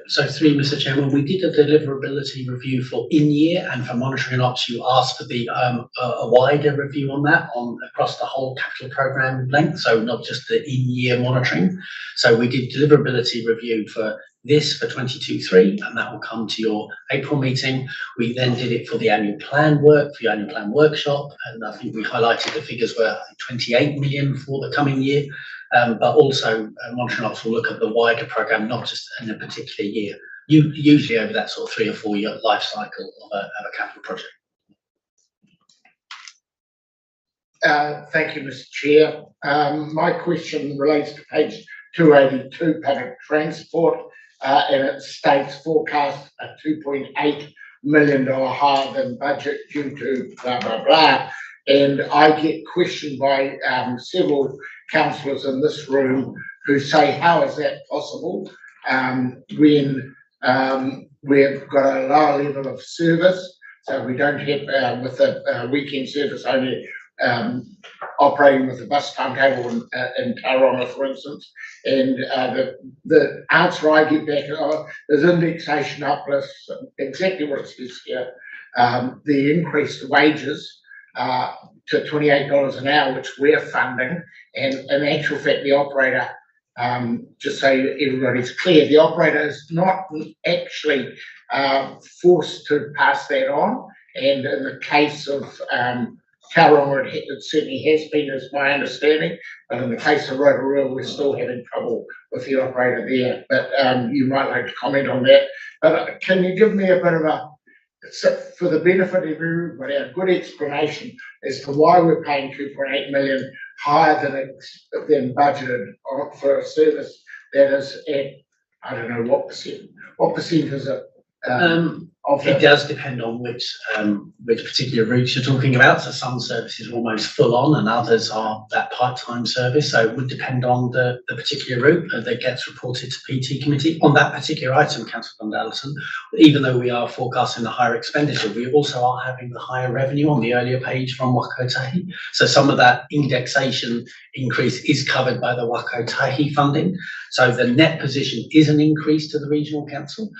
So through Mr. Chairman, we did a deliverability review for in-year, and for monitoring and ops, you asked for the a wider review on that across the whole capital programme length, so not just the in-year monitoring. So we did deliverability review for this for 22/3, and that will come to your April meeting. We then did it for the annual plan work, for your annual plan workshop, and I think we highlighted the figures were 28 million for the coming year. But also monitoring ops will look at the wider programme, not just in a particular year, usually over that sort of 3 or 4 year life cycle of a capital project. Thank you, Mr. Chair. My question relates to page 282, public transport, and it states forecast a 2.8 million higher than budget due to blah, blah, blah. And I get questioned by several councillors in this room who say, how is that possible? When we've got a lower level of service, so we don't have, with the weekend service only operating with the bus timetable in Tauranga, for instance. And the answer I get back, there's indexation uplifts, exactly what it says here. The increased wages to $28 an hour, which we're funding, and in actual fact, the operator, just so everybody's clear, the operator is not actually forced to pass that on. And in the case of Tauranga, it certainly has been, is my understanding. But in the case of Rotorua, we're still having trouble with the operator there. But you might like to comment on that. But can you give me a bit of a, for the benefit of everybody, a good explanation as to why we're paying 2.8 million higher than budgeted for a service that is at, I don't know what percent is it? It does depend on which particular routes you're talking about. So some services are almost full on and others are that part-time service. So it would depend on the particular route that gets reported to PT committee. On that particular item, Councillor Gundallison, even though we are forecasting the higher expenditure, we also are having the higher revenue on the earlier page from Wakotahi. So some of that indexation increase is covered by the Wakotahi funding. So the net position is an increase to the regional council.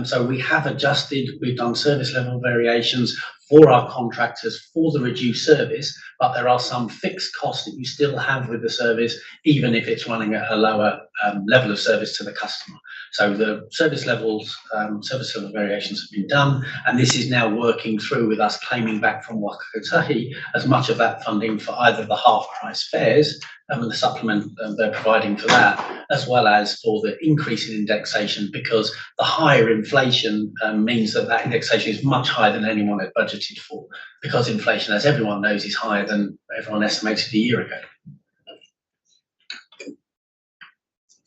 So we have adjusted, we've done service level variations for our contractors for the reduced service, but there are some fixed costs that you still have with the service, even if it's running at a lower level of service to the customer. So the service level variations have been done, and this is now working through with us claiming back from Wakotahi as much of that funding for either the half price fares and the supplement they're providing for that, as well as for the increase in indexation, because the higher inflation means that that indexation is much higher than anyone had budgeted for, because inflation, as everyone knows, is higher than everyone estimated a year ago.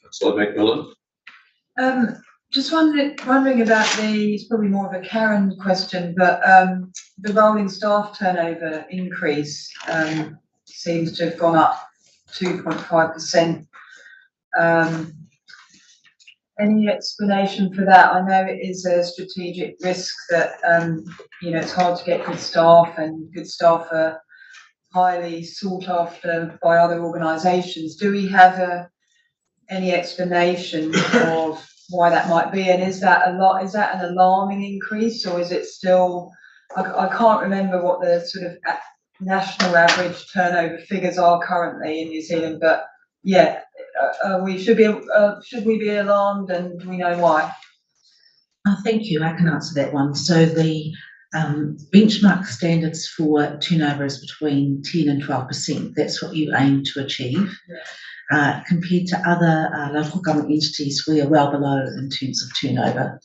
Councillor Macmillan. Just wondering about it's probably more of a Karen question, but the rolling staff turnover increase seems to have gone up 2.5%. Any explanation for that? I know it is a strategic risk that it's hard to get good staff, and good staff are highly sought after by other organisations. Do we have any explanation of why that might be? And is that is that an alarming increase, or is it still? I can't remember what the sort of national average turnover figures are currently in New Zealand, but yeah, should we be alarmed, and do we know why? Thank you. I can answer that one. So the benchmark standards for turnover is between 10 and 12%. That's what you aim to achieve. Compared to other local government entities, we are well below in terms of turnover.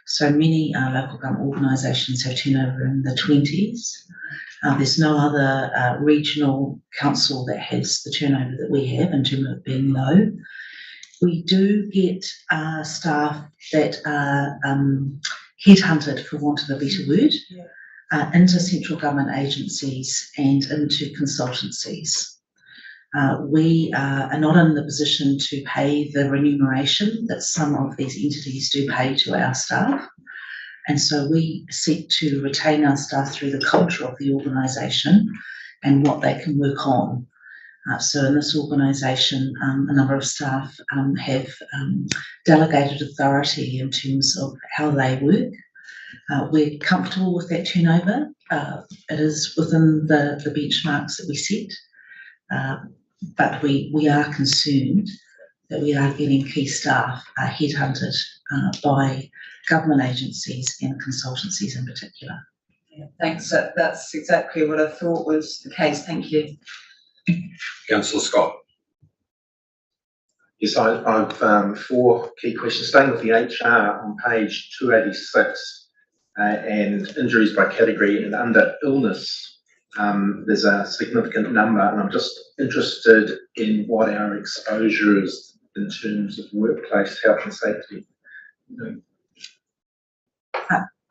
So many local government organisations have turnover in the 20s. There's no other regional council that has the turnover that we have in terms of being low. We do get staff that are headhunted, for want of a better word, into central government agencies and into consultancies. We are not in the position to pay the remuneration that some of these entities do pay to our staff. And so we seek to retain our staff through the culture of the organisation and what they can work on. So in this organisation, a number of staff have delegated authority in terms of how they work. We're comfortable with that turnover. It is within the benchmarks that we set. But we are concerned that we are getting key staff headhunted by government agencies and consultancies in particular. Yeah, thanks. That's exactly what I thought was the case. Thank you. Councillor Scott. Yes, I've 4 key questions. Staying with the HR on page 286 and injuries by category, and under illness, there's a significant number, and I'm just interested in what our exposure is in terms of workplace health and safety.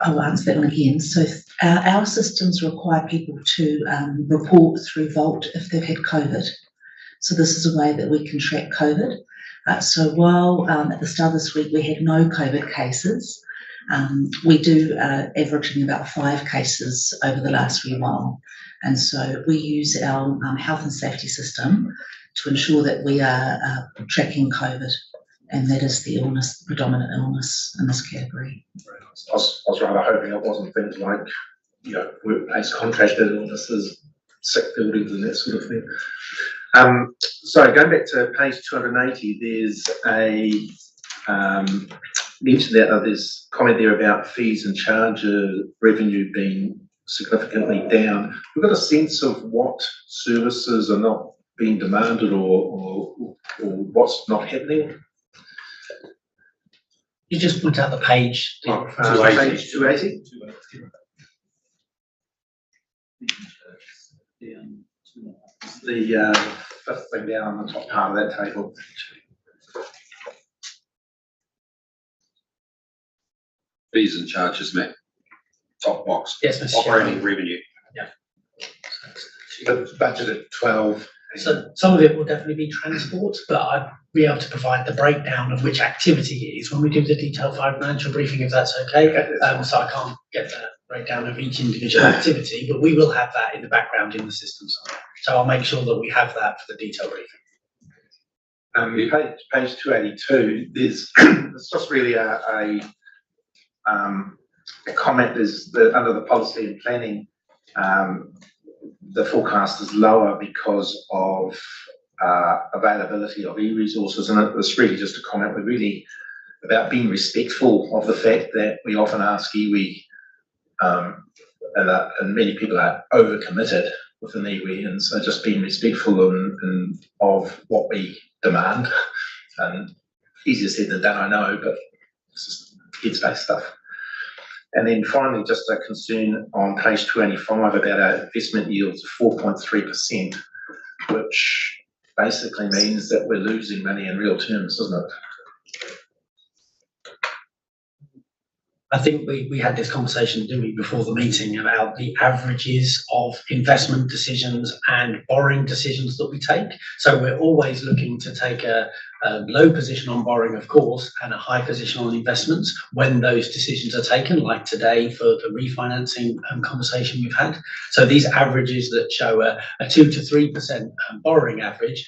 I'll answer that one again. So our systems require people to report through Vault if they've had COVID. So this is a way that we can track COVID. So while at the start of this week we had no COVID cases, we do averaging about 5 cases over the last wee while. And so we use our health and safety system to ensure that we are tracking COVID. And that is the illness, the predominant illness in this category. I was rather hoping it wasn't things like, you know, workplace contracted illnesses, sick buildings and that sort of thing. So going back to page 280, there's a mention that there's comment there about fees and charges revenue being significantly down. We've got a sense of what services are not being demanded or what's not happening. You just point out the page. Page 280. The fifth thing down on the top part of that table. Fees and charges, Matt. Top box. Yes, Mr. Operating Chairman. revenue. The budget at 12. So some of it will definitely be transport, but I'd be able to provide the breakdown of which activity it is when we do the detailed financial briefing, if that's okay. So I can't get the breakdown of each individual activity, but we will have that in the background in the system. So I'll make sure that we have that for the detailed briefing. Page 282, there's it's just really a comment is that under the policy and planning, the forecast is lower because of availability of e-resources, and it was really just a comment. We're really about being respectful of the fact that we often ask iwi, and many people are overcommitted within iwi, and so just being respectful of what we demand. And easier said than done, I know, but it's just headspace stuff. And then finally, just a concern on page 285 about our investment yields of 4.3%, which basically means that we're losing money in real terms, doesn't it? I think we had this conversation, didn't we, before the meeting about the averages of investment decisions and borrowing decisions that we take. So we're always looking to take a low position on borrowing, of course, and a high position on investments when those decisions are taken, like today for the refinancing conversation we've had. So these averages that show a 2 to 3% borrowing average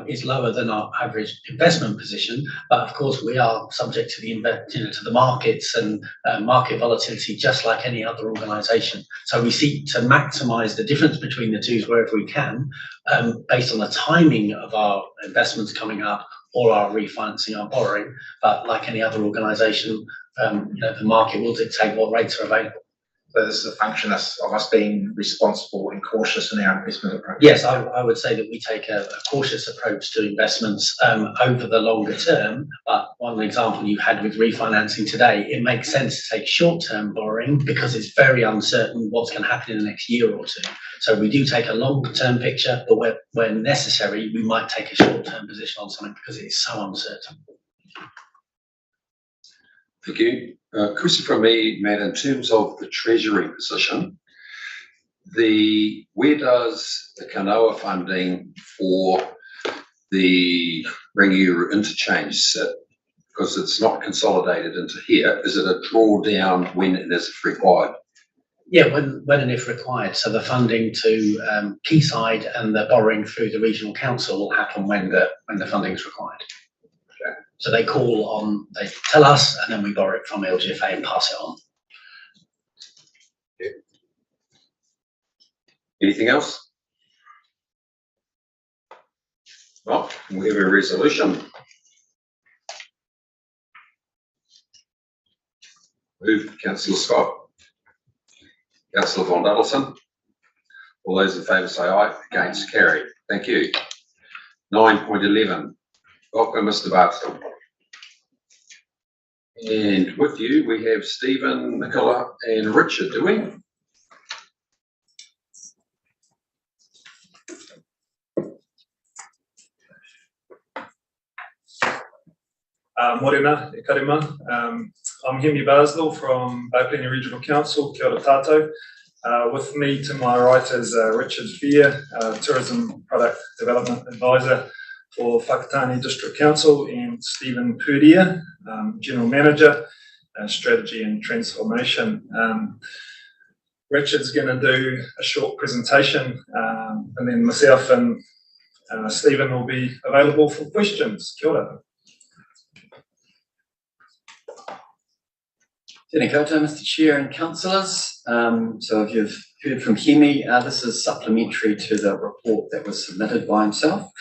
is lower than our average investment position, but of course we are subject to the markets and market volatility just like any other organisation. So we seek to maximise the difference between the two wherever we can, based on the timing of our investments coming up or our refinancing our borrowing. But like any other organisation, the market will dictate what rates are available. So this is a function of us being responsible and cautious in our investment approach. Yes, I would say that we take a cautious approach to investments over the longer term. But one example you had with refinancing today, it makes sense to take short-term borrowing because it's very uncertain what's going to happen in the next year or two. So we do take a longer-term picture, but when necessary, we might take a short-term position on something because it is so uncertain. Thank you. Question from me, Matt, in terms of the treasury position, where does the Kanoa funding for the Ringiuru interchange sit? Because it's not consolidated into here. Is it a drawdown when it is required? Yeah, when and if required. So the funding to Quayside and the borrowing through the regional council will happen when the funding is required. So they tell us, and then we borrow it from LGFA and pass it on. Okay. Anything else? Well, we have a resolution. Moved, Councillor Scott. Councillor Von Duddleton. All those in favour say aye. Against, carried. Thank you. 9.11. Welcome, Mr. Barstow. And with you, we have Stephen, Nicola, and Richard, do we? Morena, e karima. I'm Hemi Basdell from Baipeni Regional Council, Kia ora tātou. With me to my right is Richard Fear, Tourism Product Development Advisor for Whakatane District Council, and Stephen Purdia, General Manager, Strategy and Transformation. Richard's going to do a short presentation, and then myself and Stephen will be available for questions. Kia ora. Tēnā koutou, Mr. Chair and councillors. So if you've heard from Hemi, this is supplementary to the report that was submitted by himself.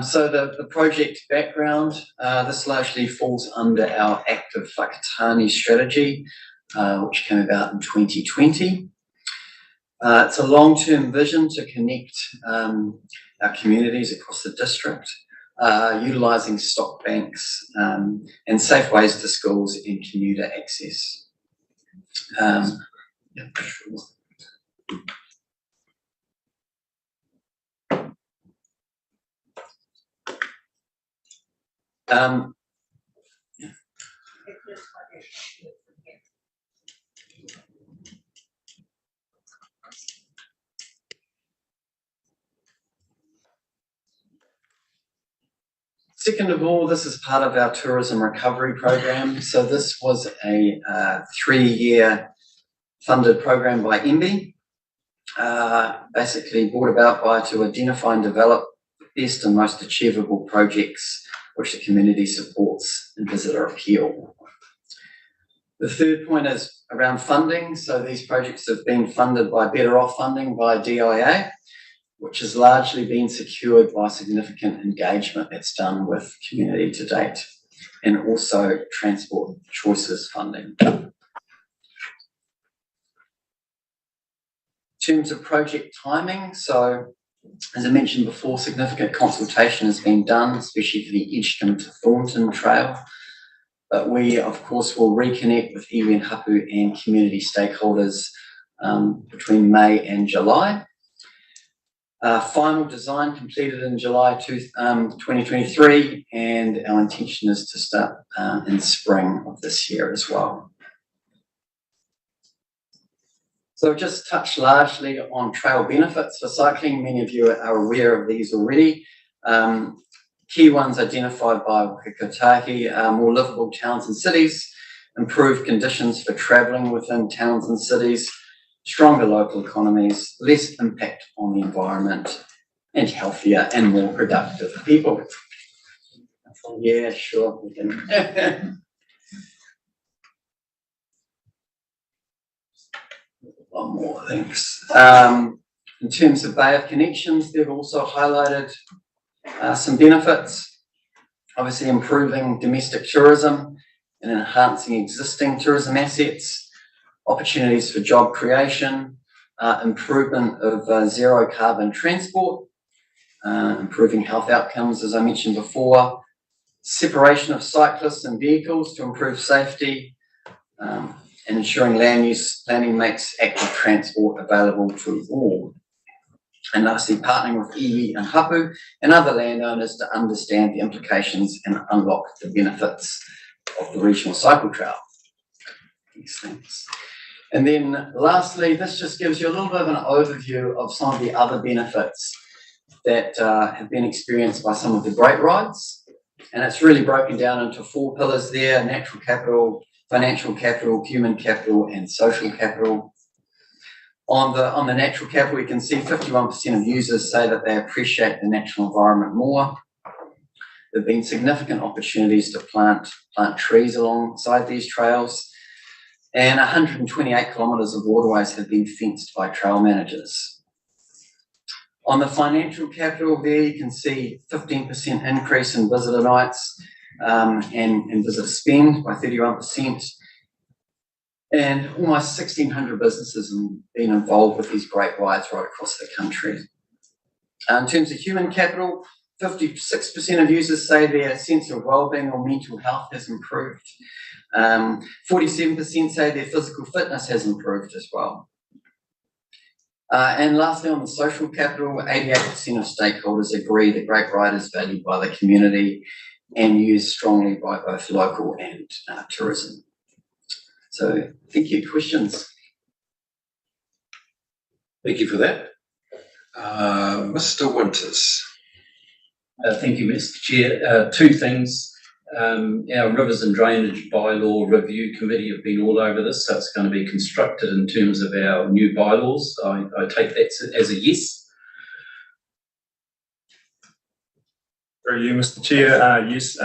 So the project background, this largely falls under our active Whakatane strategy, which came about in 2020. It's a long-term vision to connect our communities across the district, utilising stock banks and safe ways to schools and commuter access. Yeah, sure. Yeah. Second of all, this is part of our tourism recovery program. So this was a 3-year funded program by MBIE, basically brought about to identify and develop the best and most achievable projects which the community supports in visitor appeal. The third point is around funding. So these projects have been funded by Better Off funding by DIA, which has largely been secured by significant engagement that's done with community to date, and also Transport Choices funding. In terms of project timing, so as I mentioned before, significant consultation has been done, especially for the Edgecombe to Thornton Trail. But we, of course, will reconnect with iwi and hapu and community stakeholders between May and July. Final design completed in July 2023, and our intention is to start in spring of this year as well. So just touch largely on trail benefits for cycling. Many of you are aware of these already. Key ones identified by Waka Kotahi are more livable towns and cities, improved conditions for travelling within towns and cities, stronger local economies, less impact on the environment, and healthier and more productive people. Yeah, sure, we can. One more, thanks. In terms of Bay of Connections, they've also highlighted some benefits, obviously improving domestic tourism and enhancing existing tourism assets, opportunities for job creation, improvement of zero carbon transport, improving health outcomes, as I mentioned before, separation of cyclists and vehicles to improve safety, and ensuring land use planning makes active transport available to all. And lastly, partnering with iwi and hapu and other landowners to understand the implications and unlock the benefits of the regional cycle trail. These things. And then lastly, this just gives you a little bit of an overview of some of the other benefits that have been experienced by some of the great rides. And it's really broken down into 4 pillars there: natural capital, financial capital, human capital, and social capital. On the natural capital, we can see 51% of users say that they appreciate the natural environment more. There have been significant opportunities to plant trees alongside these trails, and 128 kilometres of waterways have been fenced by trail managers. On the financial capital there, you can see 15% increase in visitor nights and visitor spend by 31%. And almost 1,600 businesses have been involved with these great rides right across the country. In terms of human capital, 56% of users say their sense of well-being or mental health has improved. 47% say their physical fitness has improved as well. And lastly, on the social capital, 88% of stakeholders agree that Great Ride is valued by the community and used strongly by both local and tourism So thank you. Questions? Thank you for that. Mr. Winters. Thank you, Mr. Chair. Two things. Our Rivers and Drainage Bylaw Review Committee have been all over this, so it's going to be constructed in terms of our new bylaws. I take that as a yes. Through you, Mr. Chair, yes,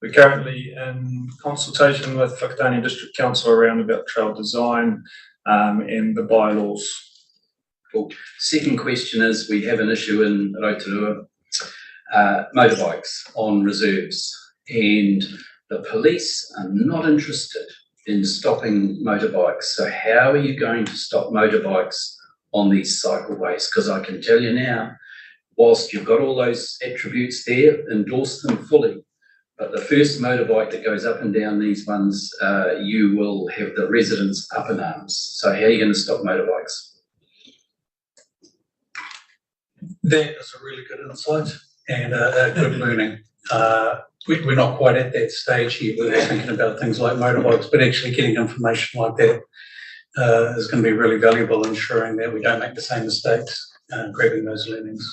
we're currently in consultation with Whakatane District Council around about trail design and the bylaws. Cool. Second question is, we have an issue in Rotorua, motorbikes on reserves, and the police are not interested in stopping motorbikes. So how are you going to stop motorbikes on these cycleways? Because I can tell you now, whilst you've got all those attributes there, endorse them fully. But the first motorbike that goes up and down these ones, you will have the residents up in arms. So how are you going to stop motorbikes? That is a really good insight and a good learning. We're not quite at that stage here. We're thinking about things like motorbikes, but actually getting information like that is going to be really valuable, ensuring that we don't make the same mistakes, grabbing those learnings.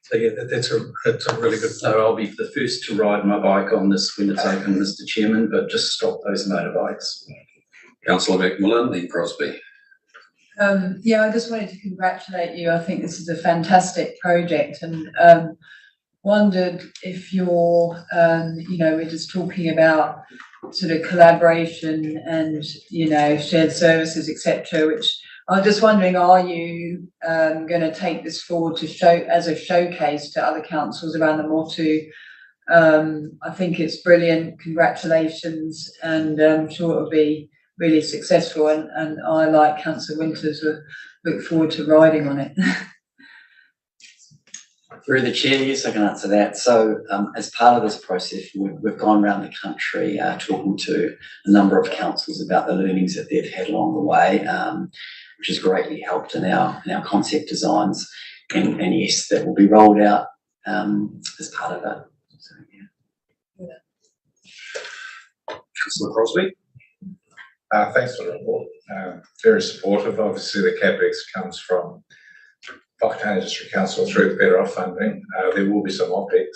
So yeah, it's a really good. So I'll be the first to ride my bike on this when it's open, Mr. Chairman, but just stop those motorbikes. Councillor McMillan, then Crosby. Yeah, I just wanted to congratulate you. I think this is a fantastic project, and wondered if you're, we're just talking about sort of collaboration and, shared services, etc. Which I was just wondering, are you going to take this forward to show as a showcase to other councils around the Motu? I think it's brilliant. Congratulations, and I'm sure it'll be really successful, and I, like Councillor Winters, look forward to riding on it. Through the chair, yes, I can answer that. So as part of this process, we've gone around the country talking to a number of councils about the learnings that they've had along the way, which has greatly helped in our concept designs. And yes, that will be rolled out as part of it. So, yeah. Councillor Crosby. Thanks for the report. Very supportive. Obviously, the CapEx comes from Whakatane District Council through the Better Off funding. There will be some OPEX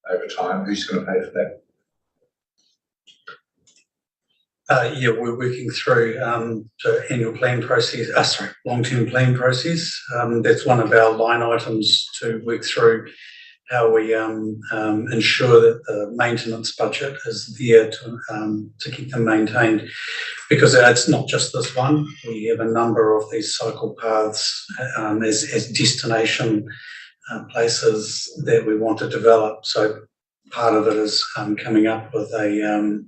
over time. Who's going to pay for that? Yeah, we're working through the annual plan process, long-term plan process. That's one of our line items to work through how we ensure that the maintenance budget is there to keep them maintained. Because it's not just this one, we have a number of these cycle paths as destination places that we want to develop. So part of it is coming up with a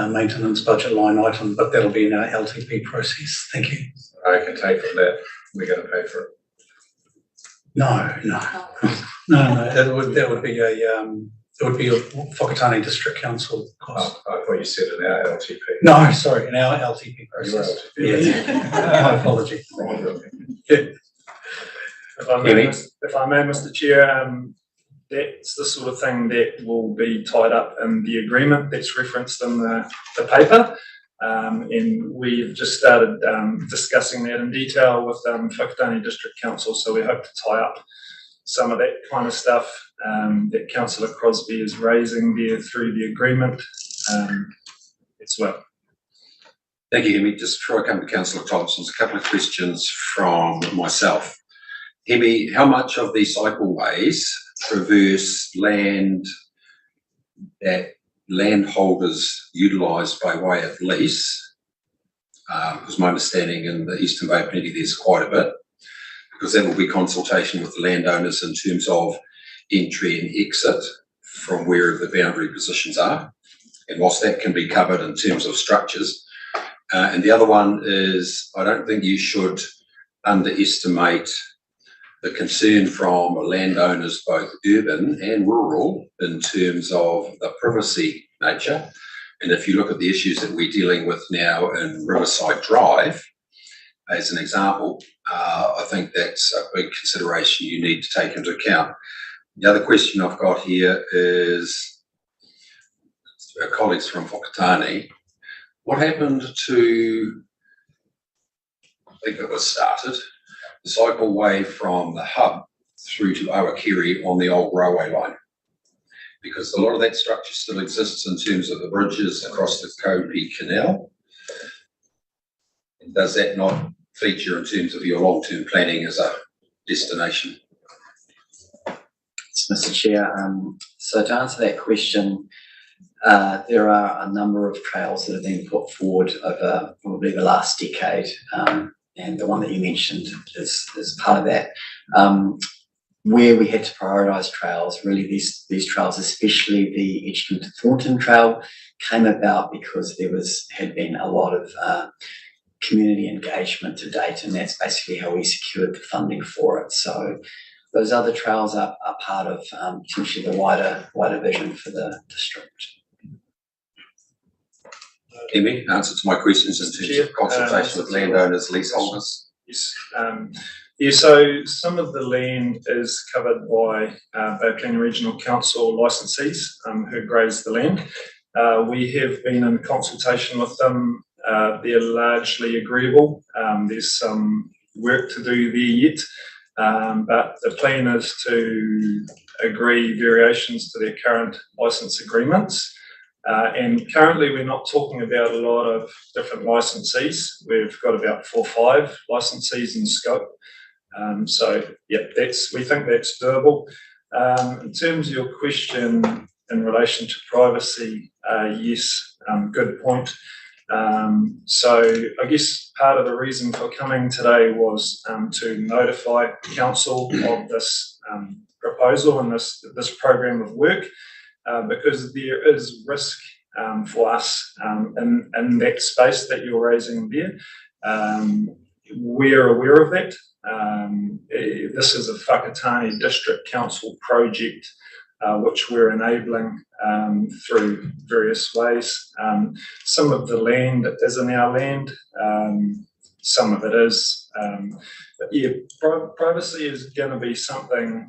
maintenance budget line item, but that'll be in our LTP process. Thank you. I can take from that, we're going to pay for it. No, that would be a Whakatane District Council cost. I thought you said in our LTP. No, sorry, in our LTP process. My apology. Yeah. If I may, Mr. Chair, that's the sort of thing that will be tied up in the agreement that's referenced in the paper. And we've just started discussing that in detail with Whakatane District Council, so we hope to tie up some of that kind of stuff that Councillor Crosby is raising there through the agreement as well. Thank you, Hemi. Just before I come to Councillor Thompson, a couple of questions from myself. Hemi, how much of these cycleways traverse land that landholders utilise by way of lease? Because my understanding in the Eastern Bay Plenty there's quite a bit, because that will be consultation with the landowners in terms of entry and exit from where the boundary positions are. And whilst that can be covered in terms of structures, and the other one is, I don't think you should underestimate the concern from landowners, both urban and rural, in terms of the privacy nature. And if you look at the issues that we're dealing with now in Riverside Drive, as an example, I think that's a big consideration you need to take into account. The other question I've got here is, our colleagues from Whakatane What happened to, I think it was started, the cycleway from the hub through to Owakiri on the old railway line? Because a lot of that structure still exists in terms of the bridges across the Kopi Canal. And does that not feature in terms of your long-term planning as a destination? Mr. Chair, so to answer that question, there are a number of trails that have been put forward over probably the last decade, and the one that you mentioned is part of that. Where we had to prioritise trails, really these trails, especially the Edgerton to Thornton Trail, came about because there had been a lot of community engagement to date, and that's basically how we secured the funding for it. So those other trails are part of potentially the wider vision for the district. Emmy, answer to my questions in terms of consultation with landowners, leaseholders. Yes. Yeah, so some of the land is covered by Bay of Plenty Regional Council licensees who graze the land. We have been in consultation with them. They're largely agreeable. There's some work to do there yet, but the plan is to agree variations to their current license agreements. And currently we're not talking about a lot of different licensees. We've got about 4 or 5 licensees in scope. So yeah, we think that's doable. In terms of your question in relation to privacy, yes, good point. So I guess part of the reason for coming today was to notify council of this proposal and this program of work, because there is risk for us in that space that you're raising there. We're aware of that. This is a Whakatane District Council project which we're enabling through various ways. Some of the land is in our land, some of it is. But yeah, privacy is going to be something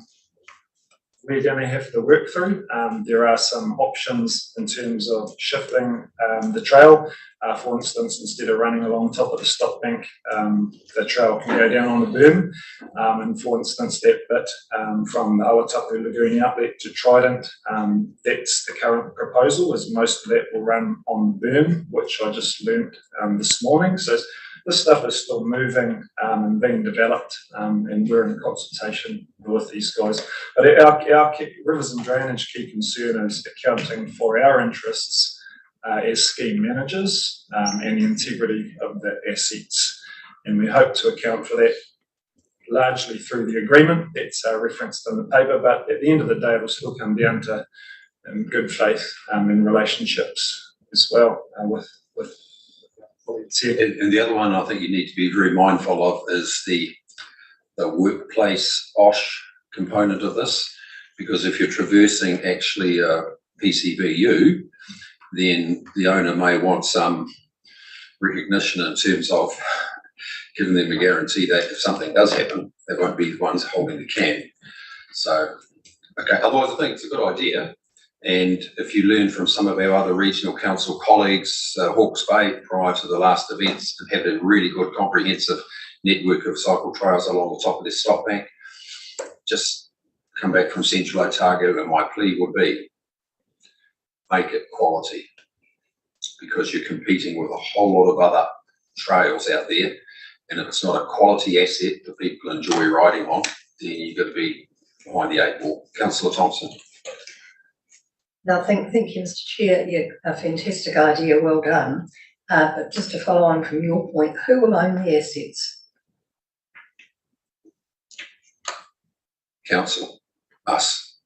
we're going to have to work through. There are some options in terms of shifting the trail. For instance, instead of running along top of the stop bank, the trail can go down on the berm. And for instance, that bit from the Awatapu Lagoon outlet to Trident, that's the current proposal, is most of that will run on berm, which I just learnt this morning. So this stuff is still moving and being developed, and we're in consultation with these guys. But our Rivers and Drainage key concern is accounting for our interests as scheme managers and the integrity of the assets. And we hope to account for that largely through the agreement that's referenced in the paper, but at the end of the day, it will still come down to good faith in relationships as well with and the other one I think you need to be very mindful of is the workplace OSH component of this, because if you're traversing actually a PCBU, then the owner may want some recognition in terms of giving them a guarantee that if something does happen, they won't be the ones holding the can. So, okay, otherwise I think it's a good idea. And if you learn from some of our other regional council colleagues, Hawke's Bay, prior to the last events, have a really good comprehensive network of cycle trails along the top of their stop bank. Just come back from Central Otago, and my plea would be, make it quality, because you're competing with a whole lot of other trails out there, and if it's not a quality asset that people enjoy riding on, then you've got to be behind the 8 ball. Councillor Thompson. Now, thank you, Mr. Chair. Yeah, a fantastic idea, well done. But just to follow on from your point, who will own the assets? Council, us.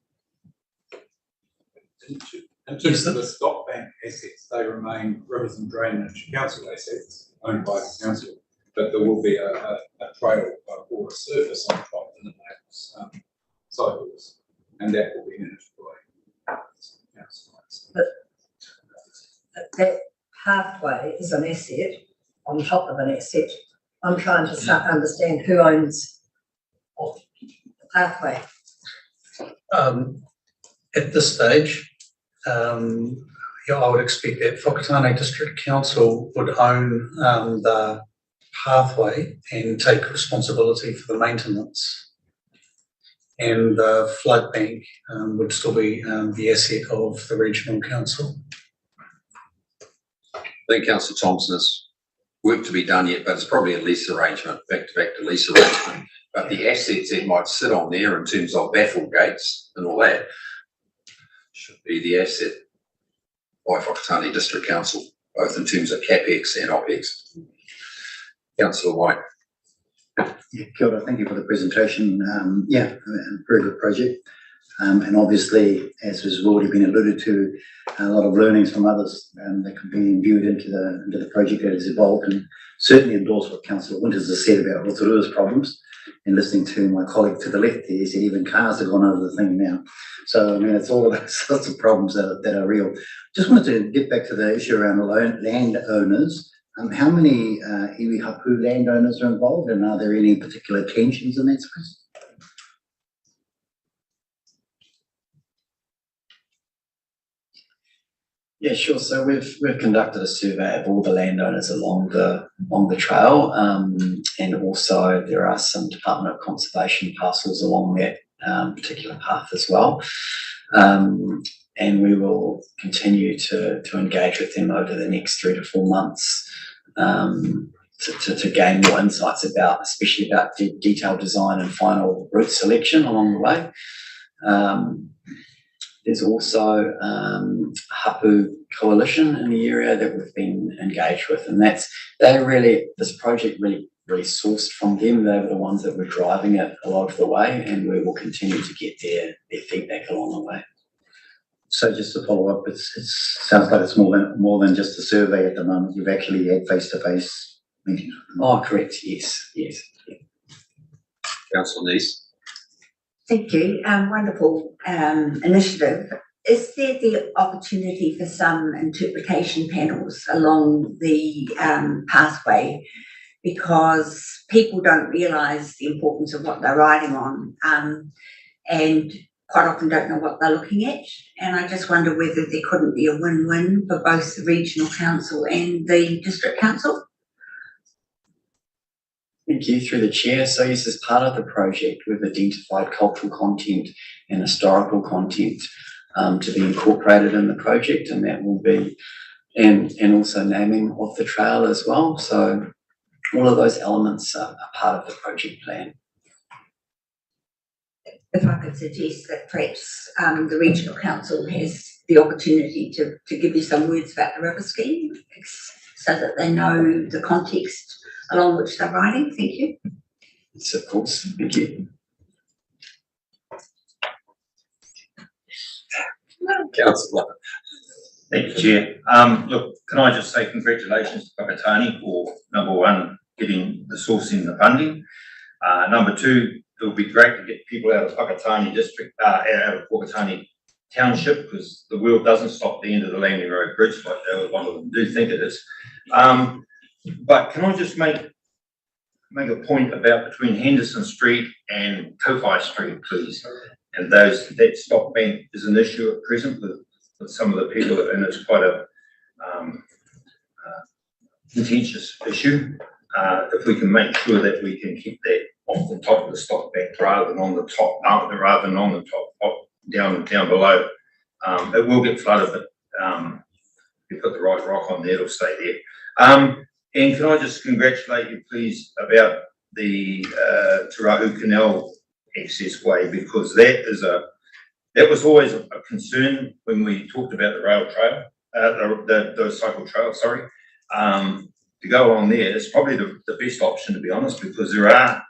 In terms of the stop bank assets, they remain Rivers and Drainage Council assets owned by the council, but there will be a trail or a surface on top that enables cycles, and that will be managed by council. But that pathway is an asset on top of an asset. I'm trying to understand who owns the pathway. At this stage, Yeah, I would expect that Whakatane District Council would own the pathway and take responsibility for the maintenance. And the flood bank would still be the asset of the regional council. I think Councillor Thompson has work to be done yet, but it's probably a lease arrangement, back to lease arrangement. But the assets that might sit on there in terms of baffle gates and all that should be the asset by Whakatane District Council, both in terms of CapEx and OpEx. Councillor White. Yeah, kia ora, thank you for the presentation. Yeah, a very good project. And obviously, as has already been alluded to, a lot of learnings from others that could be imbued into the project that has evolved, and certainly endorse what Councillor Winters has said about Rotorua's problems. And listening to my colleague to the left there, he said even cars have gone over the thing now. So, I mean, it's all of those sorts of problems that are real. Just wanted to get back to the issue around landowners. How many iwi hapu landowners are involved, and are there any particular tensions in that space? Yeah, sure. So we've conducted a survey of all the landowners along the trail, and also there are some Department of Conservation parcels along that particular path as well. And we will continue to engage with them over the next 3 to 4 months to gain more insights about, especially about detailed design and final route selection along the way. There's also Hapu Coalition in the area that we've been engaged with, and this project really sourced from them. They were the ones that were driving it a lot of the way, and we will continue to get their feedback along the way. So just to follow up, it sounds like it's more than just a survey at the moment. You've actually had face-to-face meetings with them. Oh, correct. Yes. Councillor Neese. Thank you. Wonderful initiative. Is there the opportunity for some interpretation panels along the pathway? Because people don't realise the importance of what they're riding on, and quite often don't know what they're looking at. And I just wonder whether there couldn't be a win-win for both the regional council and the district council. Thank you, through the chair. So yes, as part of the project, we've identified cultural content and historical content to be incorporated in the project, and that will be, and also naming of the trail as well. So all of those elements are part of the project plan. If I could suggest that perhaps the regional council has the opportunity to give you some words about the river scheme, so that they know the context along which they're riding. Thank you. Yes, of course. Thank you. Councillor. Thank you, Chair. Look, can I just say congratulations to Whakatane for, number one, getting the sourcing the funding. Number two, it would be great to get people out of Whakatane district, out of Whakatane township, because the world doesn't stop at the end of the Langley Road Bridge like a lot of them do think it is. But can I just make a point about between Henderson Street and Kowhai Street, please? And that stop bank is an issue at present with some of the people, and it's quite a contentious issue. If we can make sure that we can keep that off the top of the stop bank rather than on the top, down below, it will get flooded, but if you put the right rock on there, it'll stay there. And can I just congratulate you, please, about the Te Rahu Canal access way, because that was always a concern when we talked about the rail trail, the cycle trail, sorry. To go along there, it's probably the best option, to be honest, because there are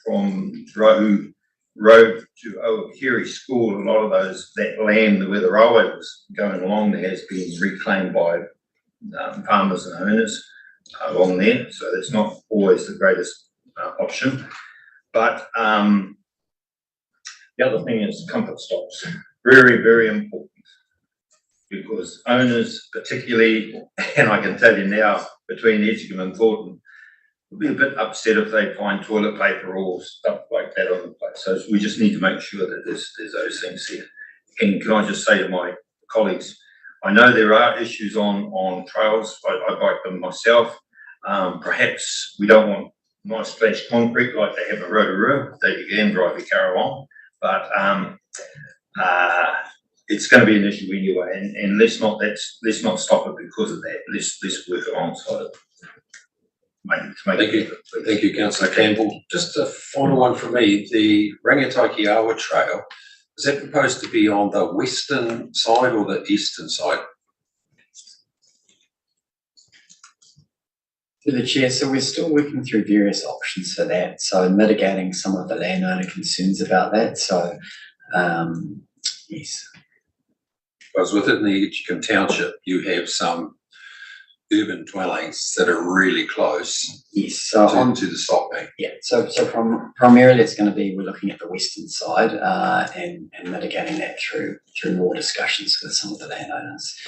from Te Rahu Road to Oakiri School, a lot of that land where the railway was going along there has been reclaimed by farmers and owners along there, so that's not always the greatest option. But the other thing is comfort stops, very, very important, because owners particularly, and I can tell you now, between Edgecombe and Thornton, will be a bit upset if they find toilet paper or stuff like that on the place. So we just need to make sure that there's those things here. And can I just say to my colleagues, I know there are issues on trails. I bike them myself. Perhaps we don't want nice splash concrete like they have at Rotorua that you can drive your car on, but it's going to be an issue anyway, and let's not stop it because of that. Let's work alongside it. Thank you, Councillor Campbell. Just a final one from me. The Rangatakiawa Trail, is that proposed to be on the western side or the eastern side? Through the chair, so we're still working through various options for that. So mitigating some of the landowner concerns about that. So, yes. Because within the Edgecombe Township, you have some urban dwellings that are really close. Yes. So to the stop bank. Yeah. So primarily it's going to be, we're looking at the western side and mitigating that through more discussions with some of the landowners.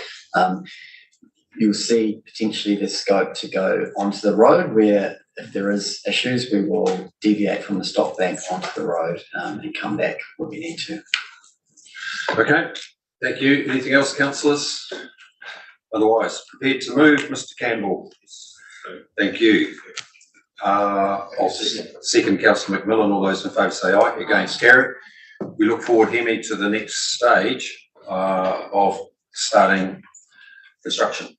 You'll see potentially the scope to go onto the road where if there is issues, we will deviate from the stop bank onto the road and come back when we need to. Okay, thank you. Anything else, councillors? Otherwise, prepared to move, Mr. Campbell. Thank you. I'll second Councillor McMillan. All those in favour say aye. Against, carried. We look forward, Hemi, to the next stage of starting construction.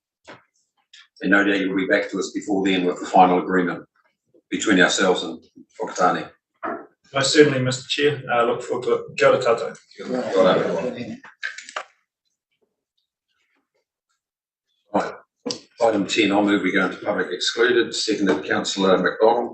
And no doubt you'll be back to us before then with the final agreement between ourselves and Whakatane. Most certainly, Mr. Chair. Look forward to it. Kia ora tātou. Right. Item 10, I'll move we go into public excluded. Seconded, Councillor McDonald.